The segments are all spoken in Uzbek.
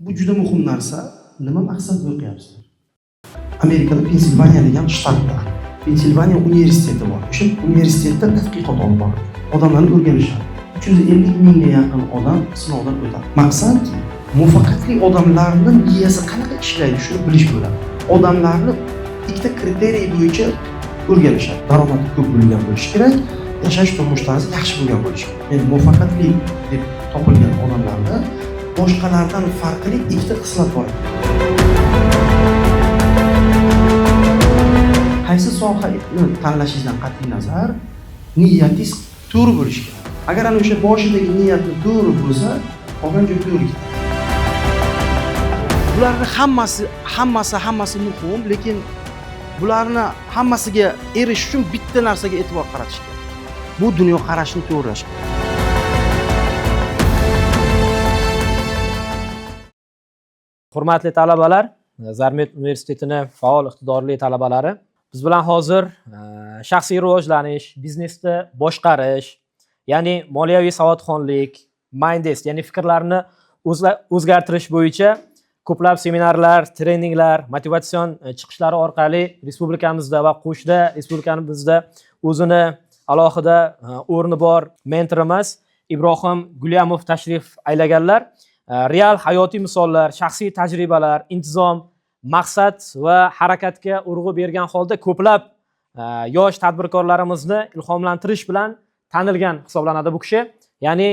Bu juda muhim narsa. Nima maqsadda o'qiyapsizlar? Amerikada Pensilvaniya degan shtat bor. Pensilvaniya universiteti bor. O'sha universitetda tadqiqot olib boriladi. Odamlarni o'rganishadi. 350 mingga yaqin odam sinovdan o'tadi. Maqsad muvaffaqiyatli odamlarning miyasi qanaqa ishlaydi shuni bilish bo'ladi. Odamlarni ikkita kriteriy bo'yicha o'rganishadi. Daromadi ko'p bo'lgan bo'lishi kerak, yashash turmush tarzi yaxshi bo'lgan bo'lishi kerak. Endi muvaffaqiyatli deb topilgan odamlarda boshqalardan farqli ikkita xislat bor. Qaysi sohani tanlashingizdan qat'iy nazar, niyatingiz to'g'ri bo'lishi kerak. Agar ana o'sha boshidagi niyatni to'g'ri bo'lsa, qolgan joy to'g'ri ketadi. Bularning hammasi muhim, lekin bularni hammasiga erishish uchun bitta narsaga e'tibor qaratish kerak. Bu dunyo qarashni to'g'rilash kerak. Hurmatli talabalar, Zarmet universitetining faol iqtidorli talabalari, biz bilan hozir shaxsiy rivojlanish, biznesni boshqarish, ya'ni moliyaviy savodxonlik, mindset, ya'ni fikrlarni o'zgartirish bo'yicha ko'plab seminarlar, treninglar, motivatsion chiqishlar orqali respublikamizda va qo'shni respublikamizda o'zini alohida o'rni bor mentorimiz Ibrohim Gulyamov tashrif aylaganlar. Real hayotiy misollar, shaxsiy tajribalar, intizom, maqsad va harakatga urg'u bergan holda ko'plab yosh tadbirkorlarimizni ilhomlantirish bilan tanilgan hisoblanadi bu kishi. Ya'ni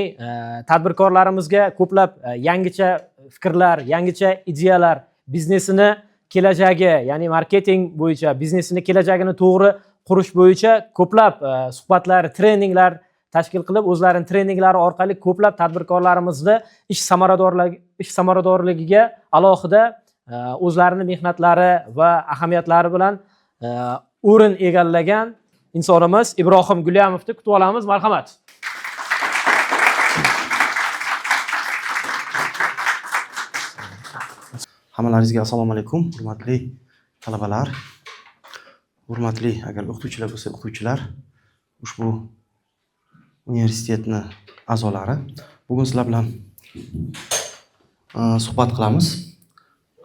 tadbirkorlarimizga ko'plab yangicha fikrlar, yangicha ideyalar, biznesini kelajagi, ya'ni marketing bo'yicha biznesini kelajagini to'g'ri qurish bo'yicha ko'plab suhbatlar, treninglar tashkil qilib, o'zlarining treninglari orqali ko'plab tadbirkorlarimizni ish samaradorligiga alohida o'zlarining mehnatlari va ahamiyatlari bilan o'rin egallagan insonimiz Ibrohim Gulyamovni kutib olamiz. Marhamat. Hammalaringizga assalomu alaykum, hurmatli talabalar. Hurmatli agar o'qituvchilar bo'lsa, o'qituvchilar, ushbu universitetning a'zolari. Bugun sizlar bilan suhbat qilamiz.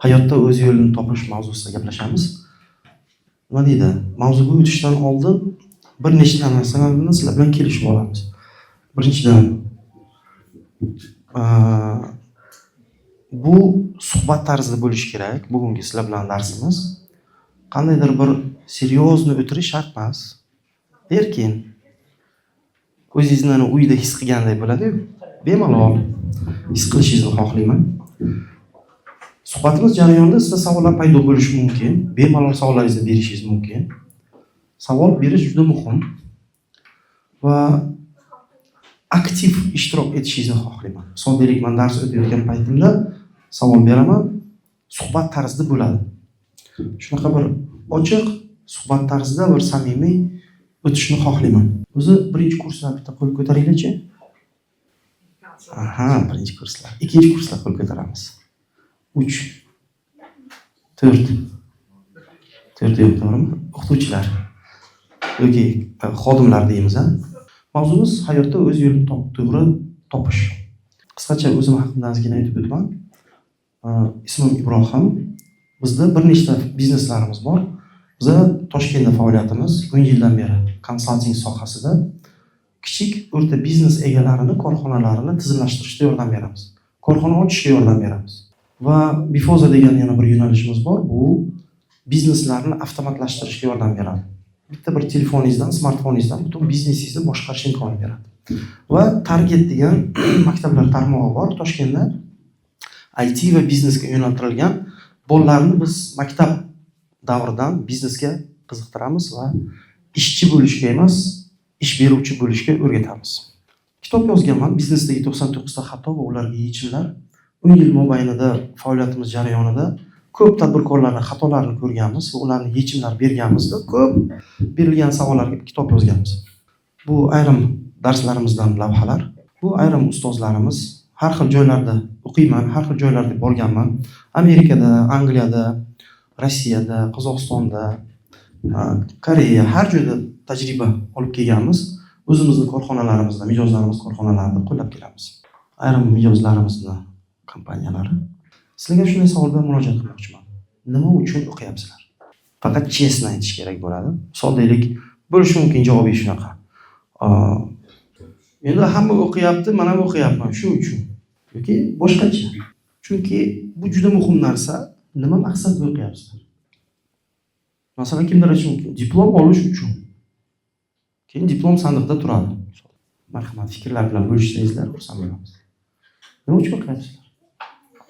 Hayotda o'z yo'lini topish mavzusida gaplashamiz. Nima deydi? Mavzuga o'tishdan oldin bir nechta narsalarni sizlar bilan kelishib olamiz. Birinchidan, bu suhbat tarzida bo'lishi kerak. Bugungi sizlar bilan darsimiz qandaydir bir seryozni o'tirish shart emas. Erkin o'zingizni uyda his qilganday bo'ladi-ku. Bemalol his qilishingizni xohlayman. Suhbatimiz jarayonida sizda savollar paydo bo'lishi mumkin. Bemalol savollaringizni berishingiz mumkin. Savol berish juda muhim va aktiv ishtirok etishingizni xohlayman. Soddalik, men dars o'tayotgan paytimda savol beraman, suhbat tarzida bo'ladi. Shunaqa bir ochiq suhbat tarzida bir samimiy o'tishni xohlayman. O'zi birinchi kurslar bitta qo'l ko'taringlar-chi? Aha, birinchi kurslar. Ikkinchi kurslar qo'l ko'taramiz. 3 4 yo'q, to'g'rimi? O'qituvchilar yoki xodimlar deymiz, ha? Mavzumiz hayotda o'z yo'lini to'g'ri topish. Qisqacha o'zim haqimdan ozgina aytib o'taman. Ismim Ibrohim. Bizda bir nechta bizneslarimiz bor. Biz Toshkentda faoliyatimiz 10 yildan beri konsalting sohasida kichik o'rta biznes egalarini, korxonalarini tizimlashtirishda yordam beramiz. Korxona ochishga yordam beramiz. Va Bifoza degan yana bir yo'nalishimiz bor. Bu bizneslarni avtomatlashtirishga yordam beradi. Bitta bir telefoningizdan, smartfoningizdan butun biznesingizni boshqarish imkonini beradi. Va Target degan maktablar tarmog'i bor Toshkentda. IT va biznesga yo'naltirilgan bolalarni biz maktab davridan biznesga qiziqtiramiz va ishchi bo'lishga emas, ish beruvchi bo'lishga o'rgatamiz. Kitob yozganman, biznesdagi 99 ta xato va ularga yechimlar. 10 yil mobaynida faoliyatimiz jarayonida ko'p tadbirkorlarning xatolarini ko'rganmiz va ularning yechimlari berganmizda ko'p berilgan savollarga kitob yozganmiz. Bu ayrim darslarimizdan lavhalar, bu ayrim ustozlarimiz har xil joylarda o'qiyman, har xil joylarga borganman. Amerikada, Angliyada, Rossiyada, Qozog'istonda, Koreya, har joyda tajriba olib kelganmiz. O'zimizning korxonalarimizda, mijozlarimiz korxonalarida qo'llab kelamiz. Ayrim mijozlarimizni kompaniyalari. Sizlarga shunday savol bilan murojaat qilmoqchiman. Nima uchun o'qiyapsizlar? Faqat chestni aytish kerak bo'ladi. Misol deylik, bo'lishi mumkin javobi shunaqa. Endi hamma o'qiyapti, men ham o'qiyapman shu uchun. Yoki boshqacha. Chunki bu juda muhim narsa. Nima maqsadda o'qiyapsizlar? Masalan, kimdir aytishi mumkin, diplom olish uchun. Keyin diplom sandiqda turadi. Marhamat, fikrlar bilan bo'lishsangizlar, xursand bo'lamiz. Nima uchun o'qiyapsizlar?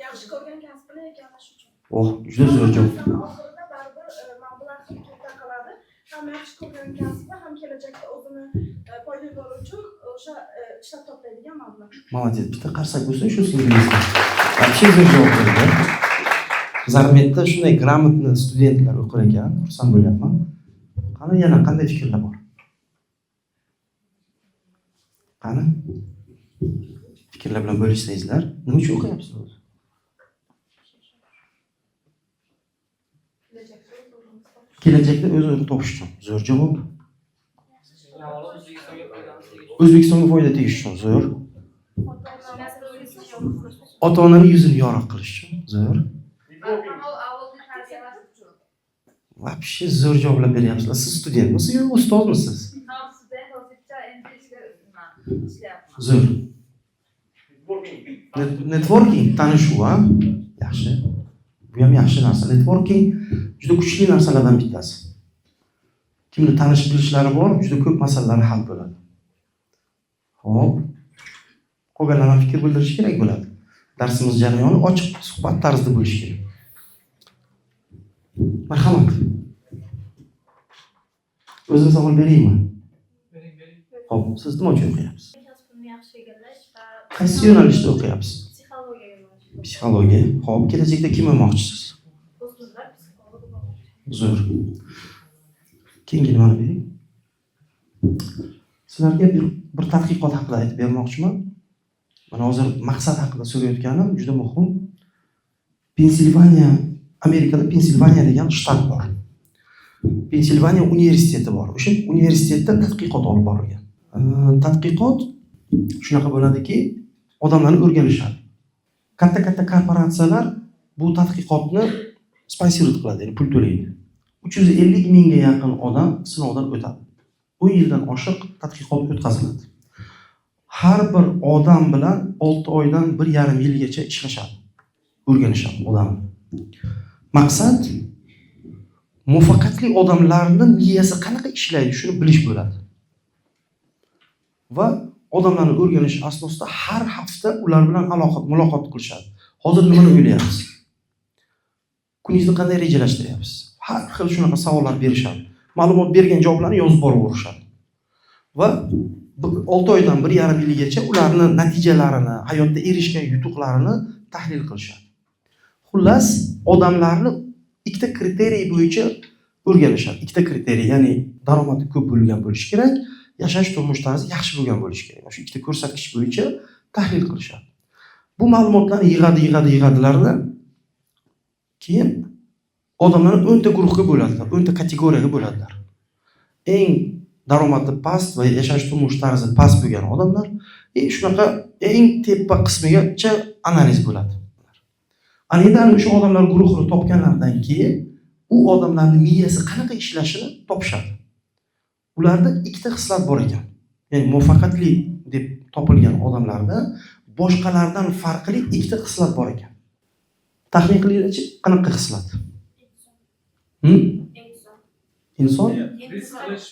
Yaxshi ko'rgan kasb bilan egallash uchun. Oh, juda zo'r javob. Oxirida baribir mablag' katta qiladi. Ham yaxshi ko'rgan kasbi, ham kelajakda o'zini foydaga oluvchi o'sha ishlab toplaydigan mablag'. Молодец. Bitta qarsak bo'lsa, shu singlimizga. Вообще zo'r javob berdi. Zarmetda shunday gрамотный studentlar o'qir ekan, xursand bo'lyapman. Qani yana qanday fikrlar bor? Qani? Fikrlar bilan bo'lishsangizlar, nima uchun o'qiyapsizlar o'zi? Kelajakda o'z-o'zini topish uchun. Zo'r javob. O'zbekistonga foyda tegish uchun. Zo'r. Ota-onaning yuzini yorug' qilish uchun. Zo'r. Вообще zo'r javoblar beryapsizlar. Siz studentmisiz yoki ustozmisiz? Zo'r. Networking tanishuv, ha? Yaxshi. Bu ham yaxshi narsa. Networking juda kuchli narsalardan bittasi. Kimni tanishib bilishlari bor, juda ko'p masalalar hal bo'ladi. Xo'p. Qolganlar ham fikr bildirish kerak bo'ladi. Darsimiz jarayoni ochiq suhbat tarzida bo'lishi kerak. Marhamat. O'zim savol beraymi? Bering. Xo'p, siz nima uchun o'qiyapsiz? Kasbni yaxshi egallash va Qaysi yo'nalishda o'qiyapsiz? psixologiya yo'nalishi. Psixologiya. Xo'p, kelajakda kim bo'lmoqchisiz? O'zbeklar psixolog bo'lmoqchi. Zo'r. Keyingi nimani bering? Sizlarga bir tadqiqot haqida aytib bermoqchiman. Mana hozir maqsad haqida so'rayotganim juda muhim. Amerikada Pensilvaniya degan shtat bor. Pensilvaniya universiteti bor. O'sha universitetda tadqiqot olib borilgan. Tadqiqot shunaqa bo'ladiki, odamlarni o'rganishadi. Katta korporatsiyalar bu tadqiqotni sponsor qiladi, ya'ni pul to'laydi. 350 mingga yaqin odam sinovdan o'tadi. 10 yildan oshiq tadqiqot o'tkaziladi. Har bir odam bilan 6 oydan 1,5 yilgacha ishlashadi. O'rganishadi odamni. Maqsad muvaffaqiyatli odamlarning miyasi qanaqa ishlaydi, shuni bilish bo'ladi. Va odamlarni o'rganish asnosida har hafta ular bilan muloqot qilishadi. Hozir nimani o'ylayapsiz? Kuningizni qanday rejalashtiryapsiz? Har xil shunaqa savollar berishadi. Ma'lumot bergan javoblarni yozib boraverishadi. Va 6 oydan 1,5 yilgacha ularni natijalarini, hayotda erishgan yutuqlarini tahlil qilishadi. Xullas, odamlarni ikkita kriteriy bo'yicha o'rganishadi. Ikkita kriteriy, ya'ni daromadi ko'p bo'lgan bo'lishi kerak, yashash turmush tarzi yaxshi bo'lgan bo'lishi kerak. Shu ikkita ko'rsatkich bo'yicha tahlil qilishadi. Bu ma'lumotlarni yig'adilardan keyin odamlarni 10 ta guruhga bo'ladilar, 10 ta kategoriyaga bo'ladilar. Eng daromadi past va yashash turmush tarzi past bo'lgan odamlar, shunaqa eng tepa qismigacha analiz bo'ladi. Anidan o'sha odamlar guruhini topganlardan keyin u odamlarning miyasi qanaqa ishlashini topishadi. Ularda ikkita xislat bor ekan. Ya'ni muvaffaqiyatli deb topilgan odamlarda boshqalardan farqli ikkita xislat bor ekan. Taxmin qilinglarchi, qanaqa xislat? Inson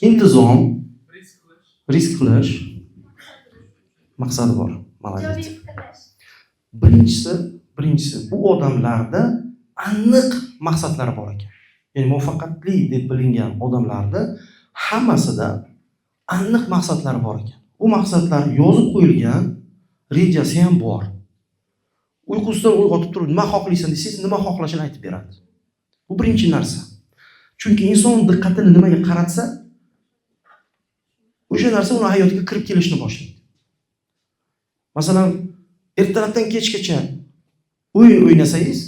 intizom, risk qilish maqsadi bor. Молодец. Birinchisi bu odamlarda aniq maqsadlari bor ekan. Ya'ni muvaffaqiyatli deb bilingan odamlarda hammasida aniq maqsadlari bor ekan. U maqsadlar yozib qo'yilgan, rejasi ham bor. Uyqusidan uyg'otib turib, nima xohlaysan desangiz, nima xohlashini aytib beradi. Bu birinchi narsa. Chunki inson diqqatini nimaga qaratsa, o'sha narsa uni hayotiga kirib kelishni boshlaydi. Masalan, ertalabdan kechgacha o'yin o'ynasangiz,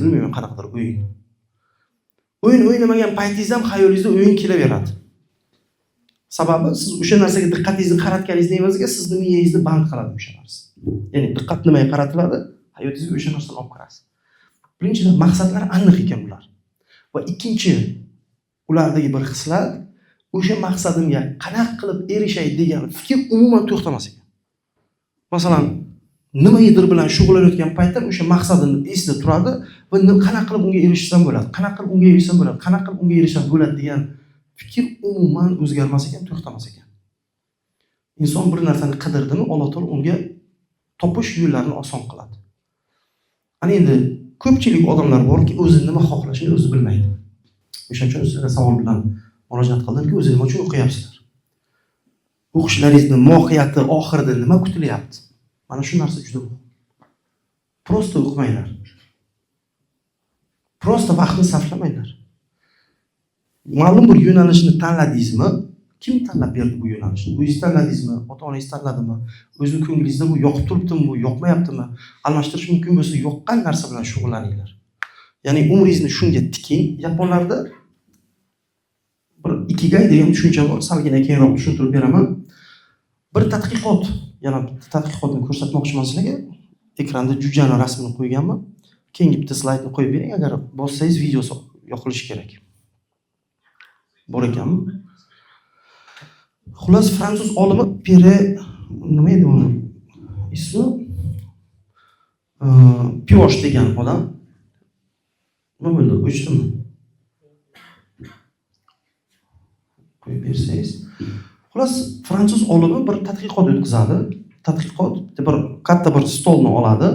bilmayman qanaqadir o'yin. O'yin o'ynamagan paytingizda ham xayolingizda o'yin kelaveradi. Sababi siz o'sha narsaga diqqatingizni qaratganingizni evaziga sizning miyangizni band qiladi o'sha narsa. Ya'ni diqqat nimaga qaratiladi? hayotingizga o'sha narsani olib kirasiz. Birinchidan maqsadlari aniq ekan ular. Va ikkinchi ulardagi bir xislat o'sha maqsadimga qanaqa qilib erishay degan fikr umuman to'xtamas ekan. Masalan, nimadir bilan shug'ullanayotgan paytda o'sha maqsadini esida turadi va qanaqa qilib unga erishsam bo'ladi, qanaqa qilib unga erishsam bo'ladi, qanaqa qilib unga erishsam bo'ladi degan fikr umuman o'zgarmas ekan, to'xtamas ekan. Inson bir narsani qidirdimi, Alloh taolo unga topish yo'llarini oson qiladi. Ana endi ko'pchilik odamlar borki, o'zi nima xohlashini o'zi bilmaydi. O'shaning uchun sizlarga savol bilan murojaat qildimki, o'zi nima uchun o'qiyapsizlar? O'qishlaringizni mohiyati oxirida nima kutilyapti? Mana shu narsa juda muhim. Prosta o'qimanglar. Prosta vaqtni sarflamanglar. Ma'lum bir yo'nalishni tanladingizmi? Kim tanlab berdi bu yo'nalishni? O'zingiz tanladingizmi? Ota-onangiz tanladimi? O'zingiz ko'nglingizda bu yoqib turibdimi, bu yoqmayaptimi? Almashtirish mumkin bo'lsa, yoqqan narsa bilan shug'ullaninglar. Ya'ni umringizni shunga tiking. Yaponlarda bir ikigai degan tushuncha bor. Salgina keyinroq tushuntirib beraman. Bir tadqiqot, yana tadqiqotni ko'rsatmoqchiman sizlarga. Ekranda jujani rasmini qo'yganman. Keyingi bitta slaydni qo'yib bering, agar bossangiz videosi yoqilishi kerak. Bor ekanmi? Xullas, fransuz olimi nima edi uni ismi? Piyosh degan odam. Nima bo'ldi? O'chdimi? Qo'yib bersangiz. Xullas, fransuz olimi bir tadqiqot o'tkazadi. Tadqiqot bir katta bir stolni oladi,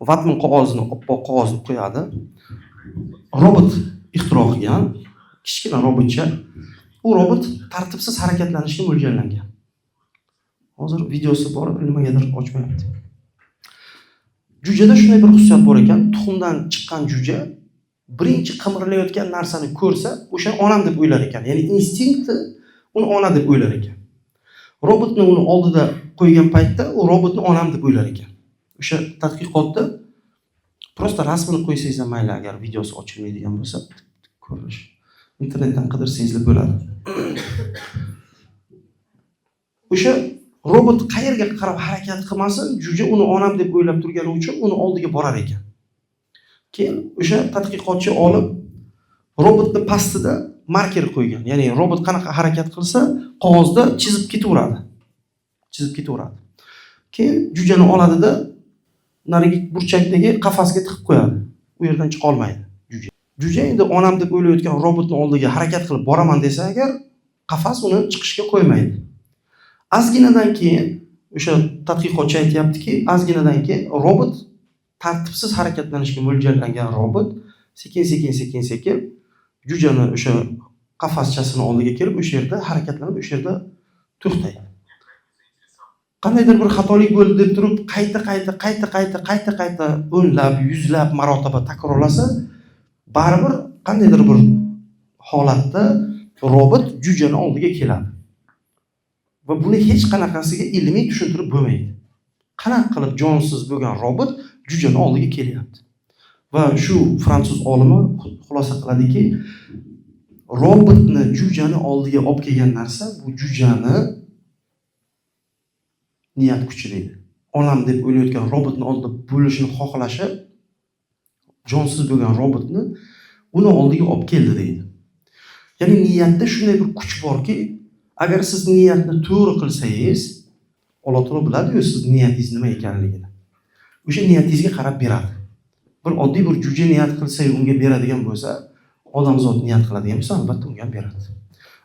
vatmin qog'ozini, oppoq qog'ozni qo'yadi. Robot ixtiro qilgan, kichkina robotcha. U robot tartibsiz harakatlanishga mo'ljallangan. Hozir videosi bor, nimagadir ochmayapti. Jujada shunday bir xususiyat bor ekan, tuxumdan chiqqan juja birinchi qimirlayotgan narsani ko'rsa, o'sha onam deb o'ylar ekan. Ya'ni instinkti uni ona deb o'ylar ekan. Robotni uni oldida qo'ygan paytda u robotni onam deb o'ylar ekan. O'sha tadqiqotda prosta rasmini qo'ysangiz ham mayli, agar videosi ochilmaydigan bo'lsa, ko'rish. Internetdan qidirsangiz bo'ladi. O'sha robot qayerga qarab harakat qilmasin, juja uni onam deb o'ylab turgani uchun uni oldiga borar ekan. Keyin o'sha tadqiqotchi olib robotning pastida marker qo'ygan. Ya'ni robot qanaqa harakat qilsa, qog'ozda chizib ketaveradi. Keyin jujani oladida narigi burchakdagi qafasga tiqib qo'yadi. U yerdan chiqa olmaydi juja. Juja endi onam deb o'ylayotgan robotning oldiga harakat qilib boraman desa agar, qafas uni chiqishga qo'ymaydi. Ozginadan keyin o'sha tadqiqotchi aytayaptiki, ozginadan keyin robot tartibsiz harakatlanishga mo'ljallangan robot sekin jujani o'sha qafaschasini oldiga kelib, o'sha yerda harakatlanib, o'sha yerda to'xtaydi. Qandaydir bir xatolik bo'ldi deb turib, qayta o'nlab, yuzlab marotaba takrorlasa, baribir qandaydir bir holatda robot jujani oldiga keladi. Va buni hech qanaqasiga ilmiy tushuntirib bo'lmaydi. Qanaqa qilib jonsiz bo'lgan robot jujani oldiga kelyapti. Va shu fransuz olimi xulosa qiladiki, robotni jujani oldiga olib kelgan narsa bu jujani niyat kuchi deydi. Onam deb o'ylayotgan robotni oldida bo'lishini xohlashi jonsiz bo'lgan robotni uni oldiga olib keldi deydi. Ya'ni niyatda shunday bir kuch borki, agar siz niyatni to'g'ri qilsangiz, Alloh taolo biladi-ku siz niyatingiz nima ekanligini. O'sha niyatingizga qarab beradi. Bir oddiy bir juja niyat qilsa, unga beradigan bo'lsa, odamzod niyat qiladigan bo'lsa, albatta unga ham beradi.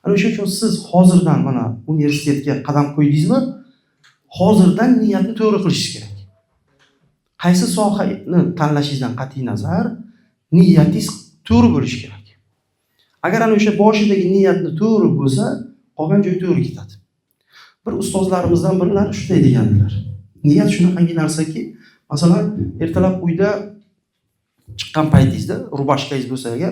Ana o'sha uchun siz hozirdan mana universitetga qadam qo'ydingizmi, hozirdan niyatni to'g'ri qilishingiz kerak. Qaysi sohani tanlashingizdan qat'iy nazar, niyatingiz to'g'ri bo'lishi kerak. Agar ana o'sha boshidagi niyatni to'g'ri bo'lsa, qolgan joy to'g'ri ketadi. Bir ustozlarimizdan birilar shunday degandilar. Niyat shunaqangi narsaki, masalan, ertalab uyda chiqqan paytingizda rubashkangiz bo'lsa agar,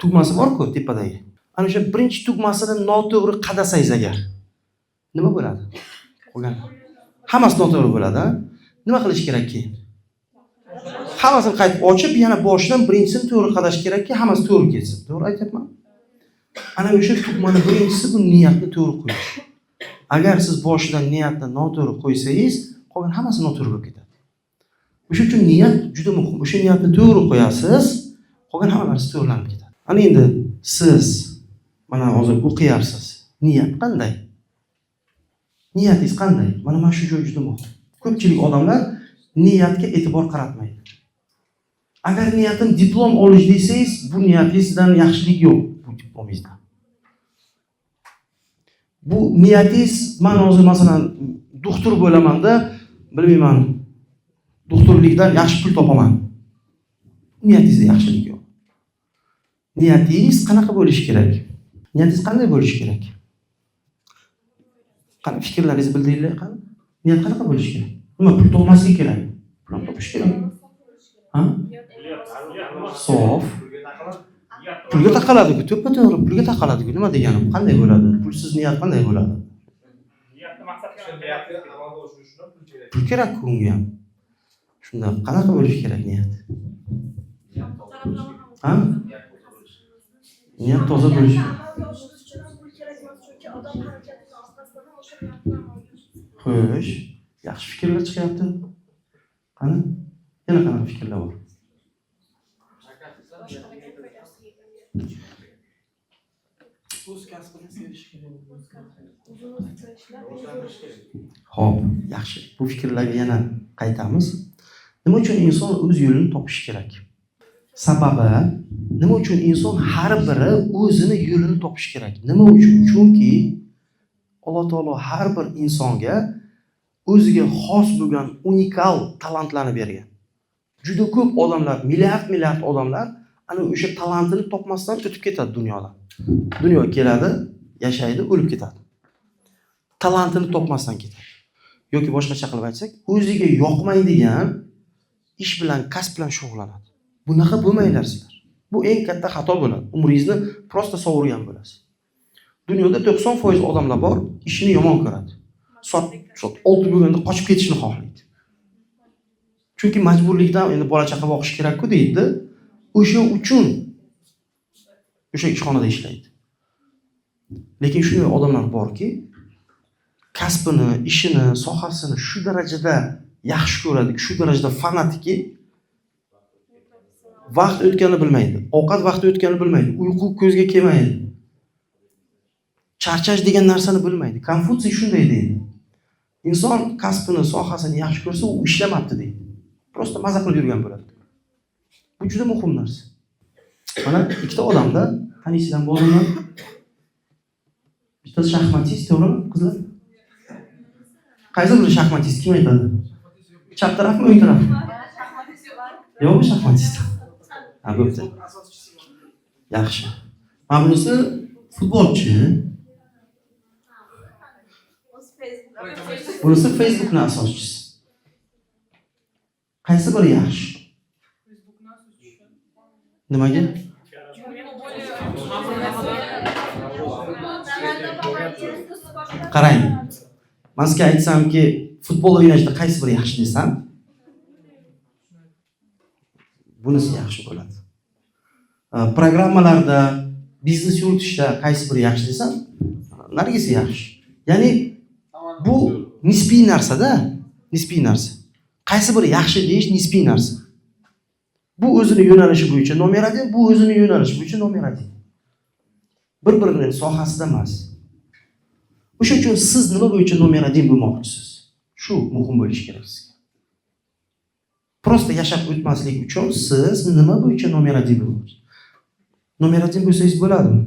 tugmasi bor-ku tepadagi. Ana o'sha birinchi tugmasini noto'g'ri qadasangiz agar, nima bo'ladi? Qolgan hammasi noto'g'ri bo'ladi. Nima qilish kerak keyin? Hammasini qaytib ochib, yana boshidan birinchisini to'g'ri qadash kerakki, hammasi to'g'ri ketsin. To'g'ri aytyapman? Ana o'sha tugmani birinchisi bu niyatni to'g'ri qo'yish. Agar siz boshidan niyatni noto'g'ri qo'ysangiz, qolgan hammasi noto'g'ri bo'lib ketadi. O'sha uchun niyat juda muhim. O'sha niyatni to'g'ri qo'yasiz, qolgan hamma narsa to'g'rilanib ketadi. Ana endi siz mana hozir o'qiyapsiz. Niyat qanday? Niyatingiz qanday? Mana shu joy juda muhim. Ko'pchilik odamlar niyatga e'tibor qaratmaydi. Agar niyatim diplom olish desangiz, bu niyatingizdan yaxshilik yo'q bu diplomingizda. Bu niyatingiz, men hozir masalan doktor bo'lamanda, bilmayman, doktorlikdan yaxshi pul topaman. Niyatingizda yaxshilik yo'q. Niyatingiz qanaqa bo'lishi kerak? Niyatingiz qanday bo'lishi kerak? Qani fikrlaringizni bildiringlar, qani? Niyat qanaqa bo'lishi kerak? Nima pul topmaslik kerak? Pul topish kerak. Ha? Sof. Pulga taqaladi-ku, to'ppa-to'g'ri pulga taqaladi-ku. Nima deganim? Qanday bo'ladi? Pulsiz niyat qanday bo'ladi? Niyatni maqsadga amalga oshirish uchun pul kerak-ku unga ham. Shunda qanaqa bo'lishi kerak niyat? Ha? Niyat toza bo'lishi kerak. Xo'sh, yaxshi fikrlar chiqyapti. Qani? Yana qanaqa fikrlar bor? O'z kasbini sevish kerak. Xo'p, yaxshi. Bu fikrlarga yana qaytamiz. Nima uchun inson o'z yo'lini topishi kerak? Sababi nima uchun inson har biri o'zini yo'lini topishi kerak? Nima uchun? Chunki Alloh taolo har bir insonga o'ziga xos bo'lgan unikal talantlarni bergan. Juda ko'p odamlar, milliard odamlar ana o'sha talantini topmasdan o'tib ketadi dunyodan. Dunyoga keladi, yashaydi, o'lib ketadi. Talantini topmasdan ketadi. Yoki boshqacha qilib aytsak, o'ziga yoqmaydigan ish bilan, kasb bilan shug'ullanadi. Bunaqa bo'lmanglar sizlar. Bu eng katta xato bo'ladi. Umringizni prosta sovurgan bo'lasiz. Dunyoda 90% odamlar bor, ishini yomon ko'radi. Soat 6 bo'lganda qochib ketishni xohlaydi. Chunki majburlikdan endi bola chaqa boqish kerak-ku deydi. O'sha uchun o'sha ishxonada ishlaydi. Lekin shunday odamlar borki, kasbini, ishini, sohasini shu darajada yaxshi ko'radi, shu darajada fanatiki, vaqt o'tganini bilmaydi. Ovqat vaqti o'tganini bilmaydi. Uyqu ko'zga kelmaydi. Charchash degan narsani bilmaydi. Konfutsiy shunday deydi. Inson kasbini, sohasini yaxshi ko'rsa, u ishlamabdi deydi. Prosta maza qilib yurgan bo'ladi. Bu juda muhim narsa. Mana ikkita odamda tanisizlar bo'ldimi? Bittasi shaxmatist, to'g'rimi, qizlar? Qaysi biri shaxmatist? Kim aytadi? Chap tarafmi, o'ng tarafmi? Yo'q, shaxmatist. Ha, bo'pti. Yaxshi. Mana bunisi futbolchi. Bunisi Facebook'ning asoschisi. Qaysi biri yaxshi? Nimaga? Qarang. Men sizga aytsamki, futbol o'ynashda qaysi biri yaxshi desam, bunisi yaxshi bo'ladi. Programmalarda, biznes yuritishda qaysi biri yaxshi desam, nargisi yaxshi. Ya'ni bu nisbiy narsa-da, nisbiy narsa. Qaysi biri yaxshi deyish nisbiy narsa. Bu o'zini yo'nalishi bo'yicha nomer 1, bu o'zini yo'nalishi bo'yicha nomer 1. Bir-birining sohasida emas. O'sha uchun siz nima bo'yicha nomer 1 bo'lmoqchisiz? Shu muhim bo'lishi kerak sizga. Prosta yashab o'tmaslik uchun siz nima bo'yicha nomer 1 bo'lmoqchisiz? Nomer 1 bo'lsangiz bo'ladimi?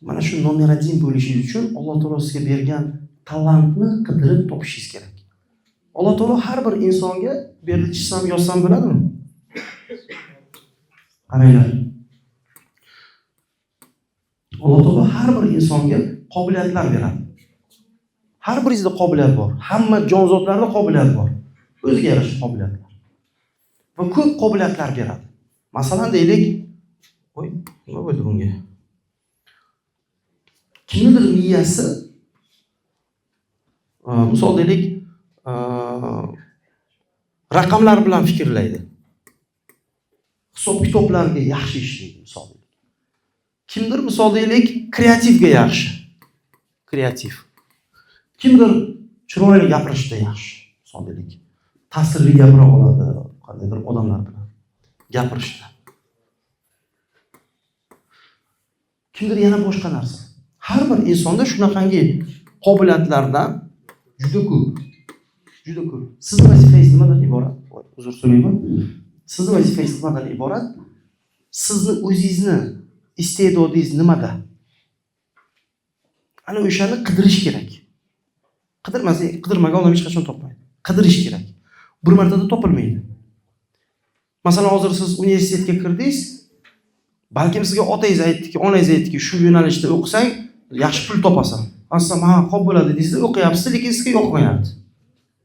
Mana shu nomer 1 bo'lishingiz uchun Alloh taolo sizga bergan talantni qidirib topishingiz kerak. Alloh taolo har bir insonga bu yerda chizsam, yozsam bo'ladimi? Qaranglar. Alloh taolo har bir insonga qobiliyatlar beradi. Har biringizda qobiliyat bor. Hamma jonzotlarda qobiliyat bor. O'ziga yarasha qobiliyatlar. Va ko'p qobiliyatlar beradi. Masalan, deylik, nima bo'ldi bunga? Kimnidir miyasi, misol deylik, raqamlar bilan fikrlaydi. Hisob-kitoblarga yaxshi ishlaydi, misol. Kimdir misol deylik, kreativga yaxshi. Kreativ. Kimdir chiroyli gapirishda yaxshi, soddalik. Ta'sirli gapira oladi, qandaydir odamlar bilan gapirishda. Kimdir yana boshqa narsa. Har bir insonda shunaqangi qobiliyatlardan juda ko'p. Juda ko'p. Sizning vazifangiz nimadan iborat? Uzr so'rayman. Sizning vazifangiz nimadan iborat? Sizni o'zingizni iste'dodingiz nimada? Ana o'shani qidirish kerak. Qidirmagan odam hech qachon topmaydi. Qidirish kerak. Bir martada topilmaydi. Masalan, hozir siz universitetga kirdingiz, balkim sizga otangiz aytdiki, onangiz aytdiki, shu yo'nalishda o'qisang, yaxshi pul topasan. Aslan, ha, xo'p bo'ladi deysiz, o'qiyapsiz, lekin sizga yoqmayapti.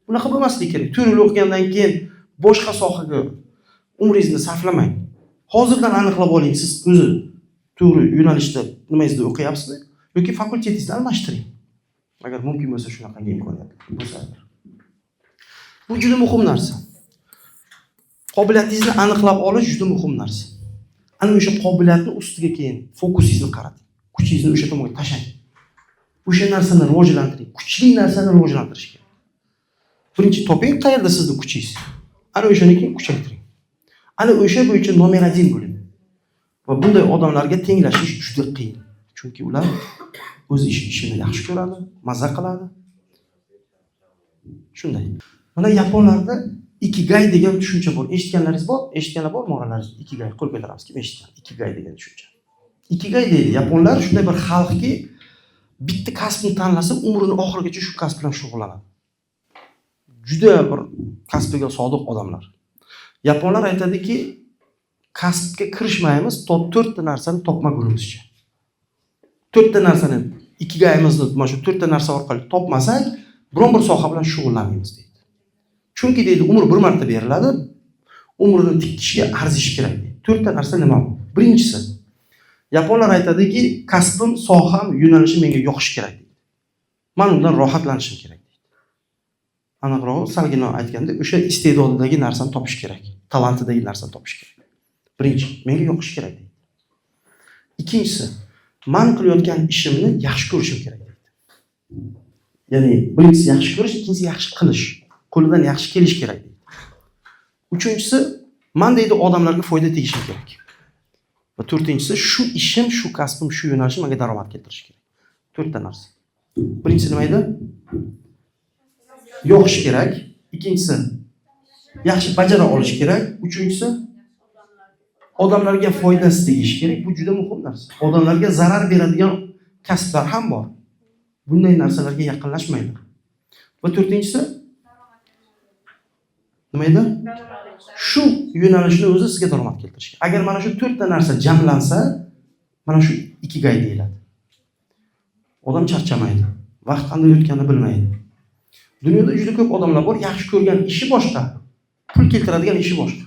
Bunaqa bo'lmasligi kerak. 4 yil o'qigandan keyin boshqa sohaga umringizni sarflamang. Hozirdan aniqlab oling, siz o'zi to'g'ri yo'nalishda nimangizda o'qiyapsizmi yoki fakultetingizni almashtiring. Agar mumkin bo'lsa shunaqangi imkoniyat bo'lsa. Bu juda muhim narsa. Qobiliyatingizni aniqlab olish juda muhim narsa. Ana o'sha qobiliyatni ustiga keyin fokusingizni qarating. Kuchingizni o'sha tomonga tashlang. O'sha narsani rivojlantiring. Kuchli narsani rivojlantirish kerak. Birinchi toping qayerda sizning kuchingiz. Ana o'shani keyin kuchaytiring. Ana o'sha bo'yicha nomer 1 bo'ling. Va bunday odamlarga tenglashish juda qiyin. Chunki ular o'z ishini yaxshi ko'radi, mazza qiladi. Shunday. Mana yaponlarda ikigai degan tushuncha bor. Eshitganlaringiz bor? Eshitganlar bormi oralaringizda? Ikigai qo'l ko'taramiz. Kim eshitgan? Ikigai degan tushuncha. Ikigai deydi. Yaponlar shunday bir xalqki, bitta kasbni tanlasa, umrini oxirigacha shu kasb bilan shug'ullanadi. Juda bir kasbiga sodiq odamlar. Yaponlar aytadiki, kasbga kirishmaymiz to 4 ta narsani topmagunimizcha. 4 ta narsani ikigaimizni mana shu 4 ta narsa orqali topmasak, biron bir soha bilan shug'ullanmaymiz deydi. Chunki deydi, umr bir marta beriladi, umrini tikishga arzish kerak deydi. 4 ta narsa nima? Birinchisi, yaponlar aytadiki, kasbim, soham, yo'nalishim menga yoqish kerak deydi. Men undan rohatlanishim kerak deydi. Aniqroq salgina aytganda, o'sha iste'dodidagi narsani topish kerak, talantidagi narsani topish kerak. Birinchi, menga yoqish kerak deydi. Ikkinchisi, men qilayotgan ishimni yaxshi ko'rishim kerak deydi. Ya'ni birinchisi yaxshi ko'rish, ikkinchisi yaxshi qilish, qo'lidan yaxshi kelish kerak deydi. Uchinchisi, men deydi odamlarga foyda tegishim kerak. Va to'rtinchisi, shu ishim, shu kasbim, shu yo'nalishim menga daromad keltirishi kerak. 4 ta narsa. Birinchisi nima edi? Yoqish kerak. Ikkinchisi, yaxshi bajara olish kerak. Uchinchisi, odamlarga foydasi tegishi kerak. Bu juda muhim narsa. Odamlarga zarar beradigan kasblar ham bor. Bunday narsalarga yaqinlashmaydi. Va to'rtinchisi nima edi? Shu yo'nalishni o'zi sizga daromad keltirish kerak. Agar mana shu 4 ta narsa jamlansa, mana shu ikigai deyiladi. Odam charchamaydi. Vaqt qanday o'tganini bilmaydi. Dunyoda juda ko'p odamlar bor, yaxshi ko'rgan ishi boshqa, pul keltiradigan ishi boshqa.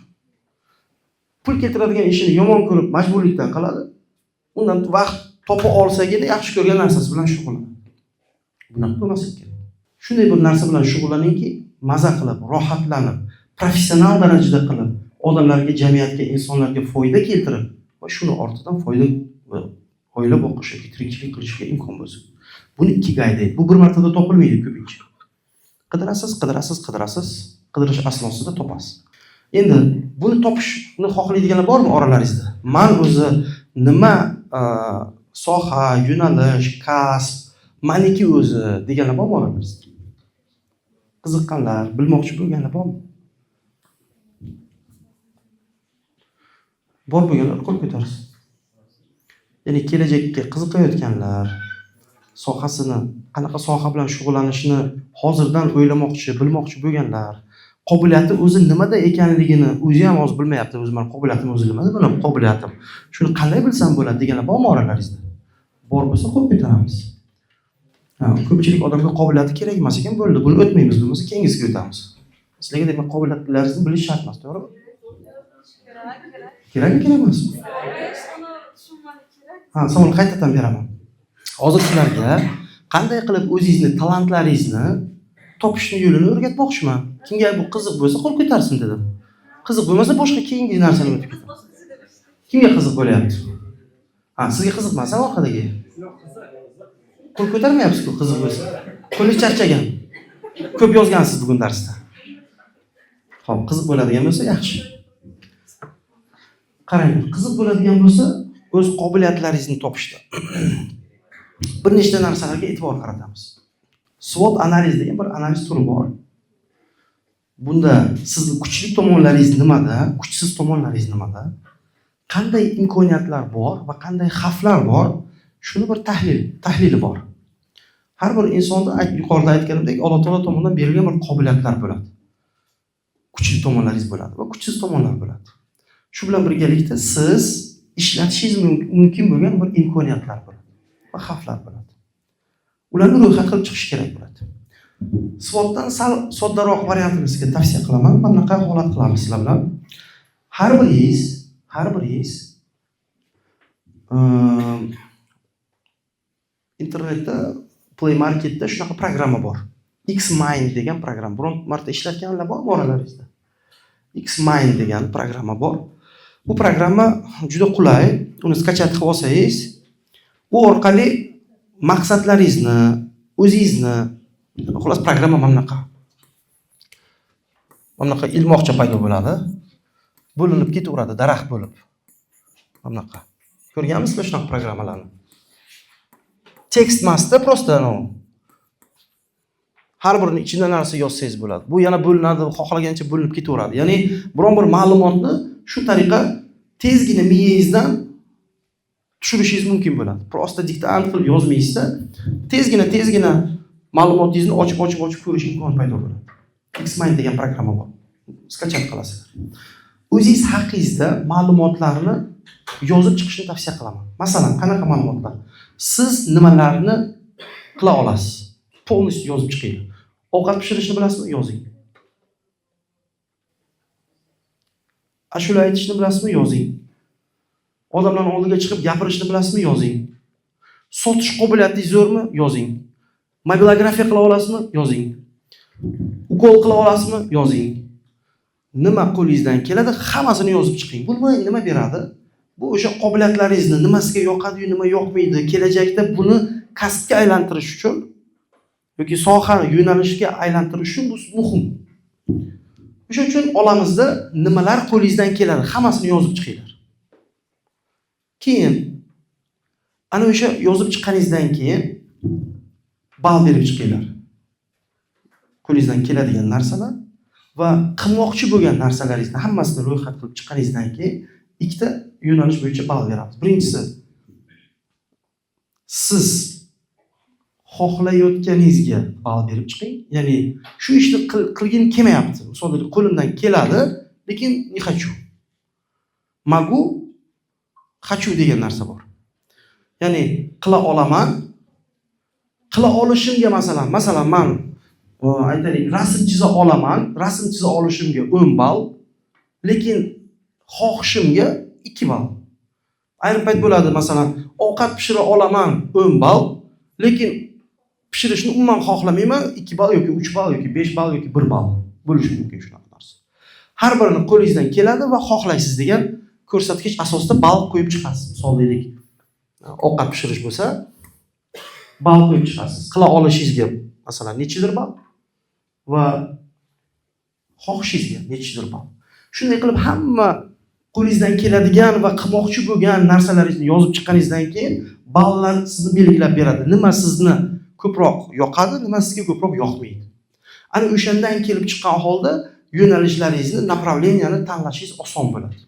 Pul keltiradigan ishini yomon ko'rib, majburlikdan qiladi. Undan vaqt topa olsagina yaxshi ko'rgan narsasi bilan shug'ullanadi. Bunaqa bo'lmasligi kerak. Shunday bir narsa bilan shug'ullaningki, maza qilib, rohatlanib, professional darajada qilib, odamlarga, jamiyatga, insonlarga foyda keltirib va shuni ortidan foyda va oila boqish yoki tirikchilik qilishga imkon bo'lsin. Buni ikigai deydi. Bu bir martada topilmaydi ko'pincha. Qidirasiz, qidirish asnosida topasiz. Endi buni topishni xohlaydiganlar bormi oralaringizda? Men o'zi nima soha, yo'nalish, kasb, meniki o'zi deganlar bormi oralaringizda? Qiziqqanlar, bilmoqchi bo'lganlar bormi? Bor bo'lganlar qo'l ko'tarsin. Ya'ni kelajakka qiziqayotganlar, sohasini, qanaqa soha bilan shug'ullanishni hozirdan o'ylamoqchi, bilmoqchi bo'lganlar, qobiliyati o'zi nimada ekanligini o'zi ham hozir bilmayapti. O'zi men qobiliyatim o'zi nimada bilaman, qobiliyatim. Shuni qanday bilsam bo'ladi deganlar bormi oralaringizda? Bor bo'lsa qo'l ko'taramiz. Ko'pchilik odamga qobiliyati kerak emas ekan, bo'ldi. Buni o'tmaymiz, bo'lmasa keyingisiga o'tamiz. Sizlarga demak qobiliyatlaringizni bilish shart emas, to'g'rimi? Kerak emasmi? Savol qaytadan beraman. Hozir sizlarga qanday qilib o'zingizni, talantlaringizni topishni yo'lini o'rgatmoqchiman. Kimga bu qiziq bo'lsa qo'l ko'tarsin dedim. Qiziq bo'lmasa boshqa keyingi narsani o'tib ketadi. Kimga qiziq bo'lyapti? Sizga qiziq emas, orqadagi. Qo'l ko'tarmayapsiz-ku qiziq bo'lsa. Qo'li charchagan. Ko'p yozgansiz bugun darsda. Xo'p, qiziq bo'ladigan bo'lsa yaxshi. Qarang, qiziq bo'ladigan bo'lsa, o'z qobiliyatlaringizni topishda bir nechta narsalarga e'tibor qaratamiz. SWOT analiz degan bir analiz turi bor. Bunda sizning kuchli tomonlaringiz nimada, kuchsiz tomonlaringiz nimada, qanday imkoniyatlar bor va qanday xavflar bor, shuni bir tahlili bor. Har bir insonda yuqorida aytganimdek Alloh taolo tomonidan berilgan bir qobiliyatlar bo'ladi. Kuchli tomonlaringiz bo'ladi va kuchsiz tomonlar bo'ladi. Shu bilan birgalikda siz ishlatishingiz mumkin bo'lgan bir imkoniyatlar bo'ladi va xavflar bo'ladi. Ularni ro'yxat qilib chiqish kerak bo'ladi. SWOTdan sal soddaroq variantini sizga tavsiya qilaman. Mana bunaqa holat qilamiz sizlar bilan. Har biringiz internetda Play Marketda shunaqa programma bor. Xmind degan programma. Biron marta ishlatganlar bormi oralaringizda? Xmind degan programma bor. Bu programma juda qulay. Uni skachat qilib olsangiz, u orqali maqsadlaringizni, o'zingizni, xolos programma mana bunaqa ilmoqcha paydo bo'ladi. Bo'linib ketaveradi, daraxt bo'lib. Mana bunaqa. Ko'rganmisizlar shunaqa programmalarni? Tekst emasda, prosta har birini ichida narsa yozsangiz bo'ladi. Bu yana bo'linadi, xohlagancha bo'linib ketaveradi. Ya'ni biron bir ma'lumotni shu tariqa tezgina miyangizdan tushirishingiz mumkin bo'ladi. Prosta diktant qilib yozmaysizda, tezgina ma'lumotingizni ochib ko'rish imkoni paydo bo'ladi. Xmind degan programma bor. Skachat qilasizlar. O'zingiz haqingizda ma'lumotlarni yozib chiqishni tavsiya qilaman. Masalan, qanaqa ma'lumotlar? Siz nimalarni qila olasiz? Polniy yozib chiqing. Ovqat pishirishni bilasizmi? Yozing. Ashula aytishni bilasizmi? Yozing. Odamlarning oldiga chiqib gapirishni bilasizmi? Yozing. Sotish qobiliyatingiz zo'rmi? Yozing. Mobilografiya qila olasizmi? Yozing. Ukol qila olasizmi? Yozing. Nima qo'lingizdan keladi, hammasini yozib chiqing. Bu nima beradi? Bu o'sha qobiliyatlaringizni, nimasiga yoqadi, nima yoqmaydi, kelajakda buni kasbga aylantirish uchun yoki sohani yo'nalishga aylantirish uchun bu muhim. O'sha uchun olamizda nimalar qo'lingizdan keladi, hammasini yozib chiqinglar. Keyin ana o'sha yozib chiqqaningizdan keyin ball berib chiqinglar. Qo'lingizdan keladigan narsalar va qilmoqchi bo'lgan narsalaringizni hammasini ro'yxat qilib chiqqaningizdan keyin ikkita yo'nalish bo'yicha ball beramiz. Birinchisi, siz xohlayotganingizga ball berib chiqing. Ya'ni shu ishni qilgim kelmayapti. Misol uchun qo'limdan keladi, lekin не хочу. Могу, хочу degan narsa bor. Ya'ni qila olaman. Qila olishimga masalan men aytaylik, rasm chiza olaman. Rasm chiza olishimga 10 ball, lekin xohishimga 2 ball. Ayrim payt bo'ladi, masalan, ovqat pishira olaman 10 ball, lekin pishirishni umuman xohlamayman 2 ball yoki 3 ball yoki 5 ball yoki 1 ball bo'lishi mumkin shunaqa narsa. Har birini qo'lingizdan keladi va xohlaysiz degan ko'rsatkich asosida ball qo'yib chiqasiz. Misol deylik, ovqat pishirish bo'lsa, ball qo'yib chiqasiz. Qila olishingizga masalan nechidir ball va xohishingizga nechidir ball. Shunday qilib hamma qo'lingizdan keladigan va qilmoqchi bo'lgan narsalaringizni yozib chiqqaningizdan keyin ballar sizni belgilab beradi. Nima sizni ko'proq yoqadi, nima sizga ko'proq yoqmaydi. Ana o'shandan kelib chiqqan holda yo'nalishlaringizni, направленияni tanlashingiz oson bo'ladi.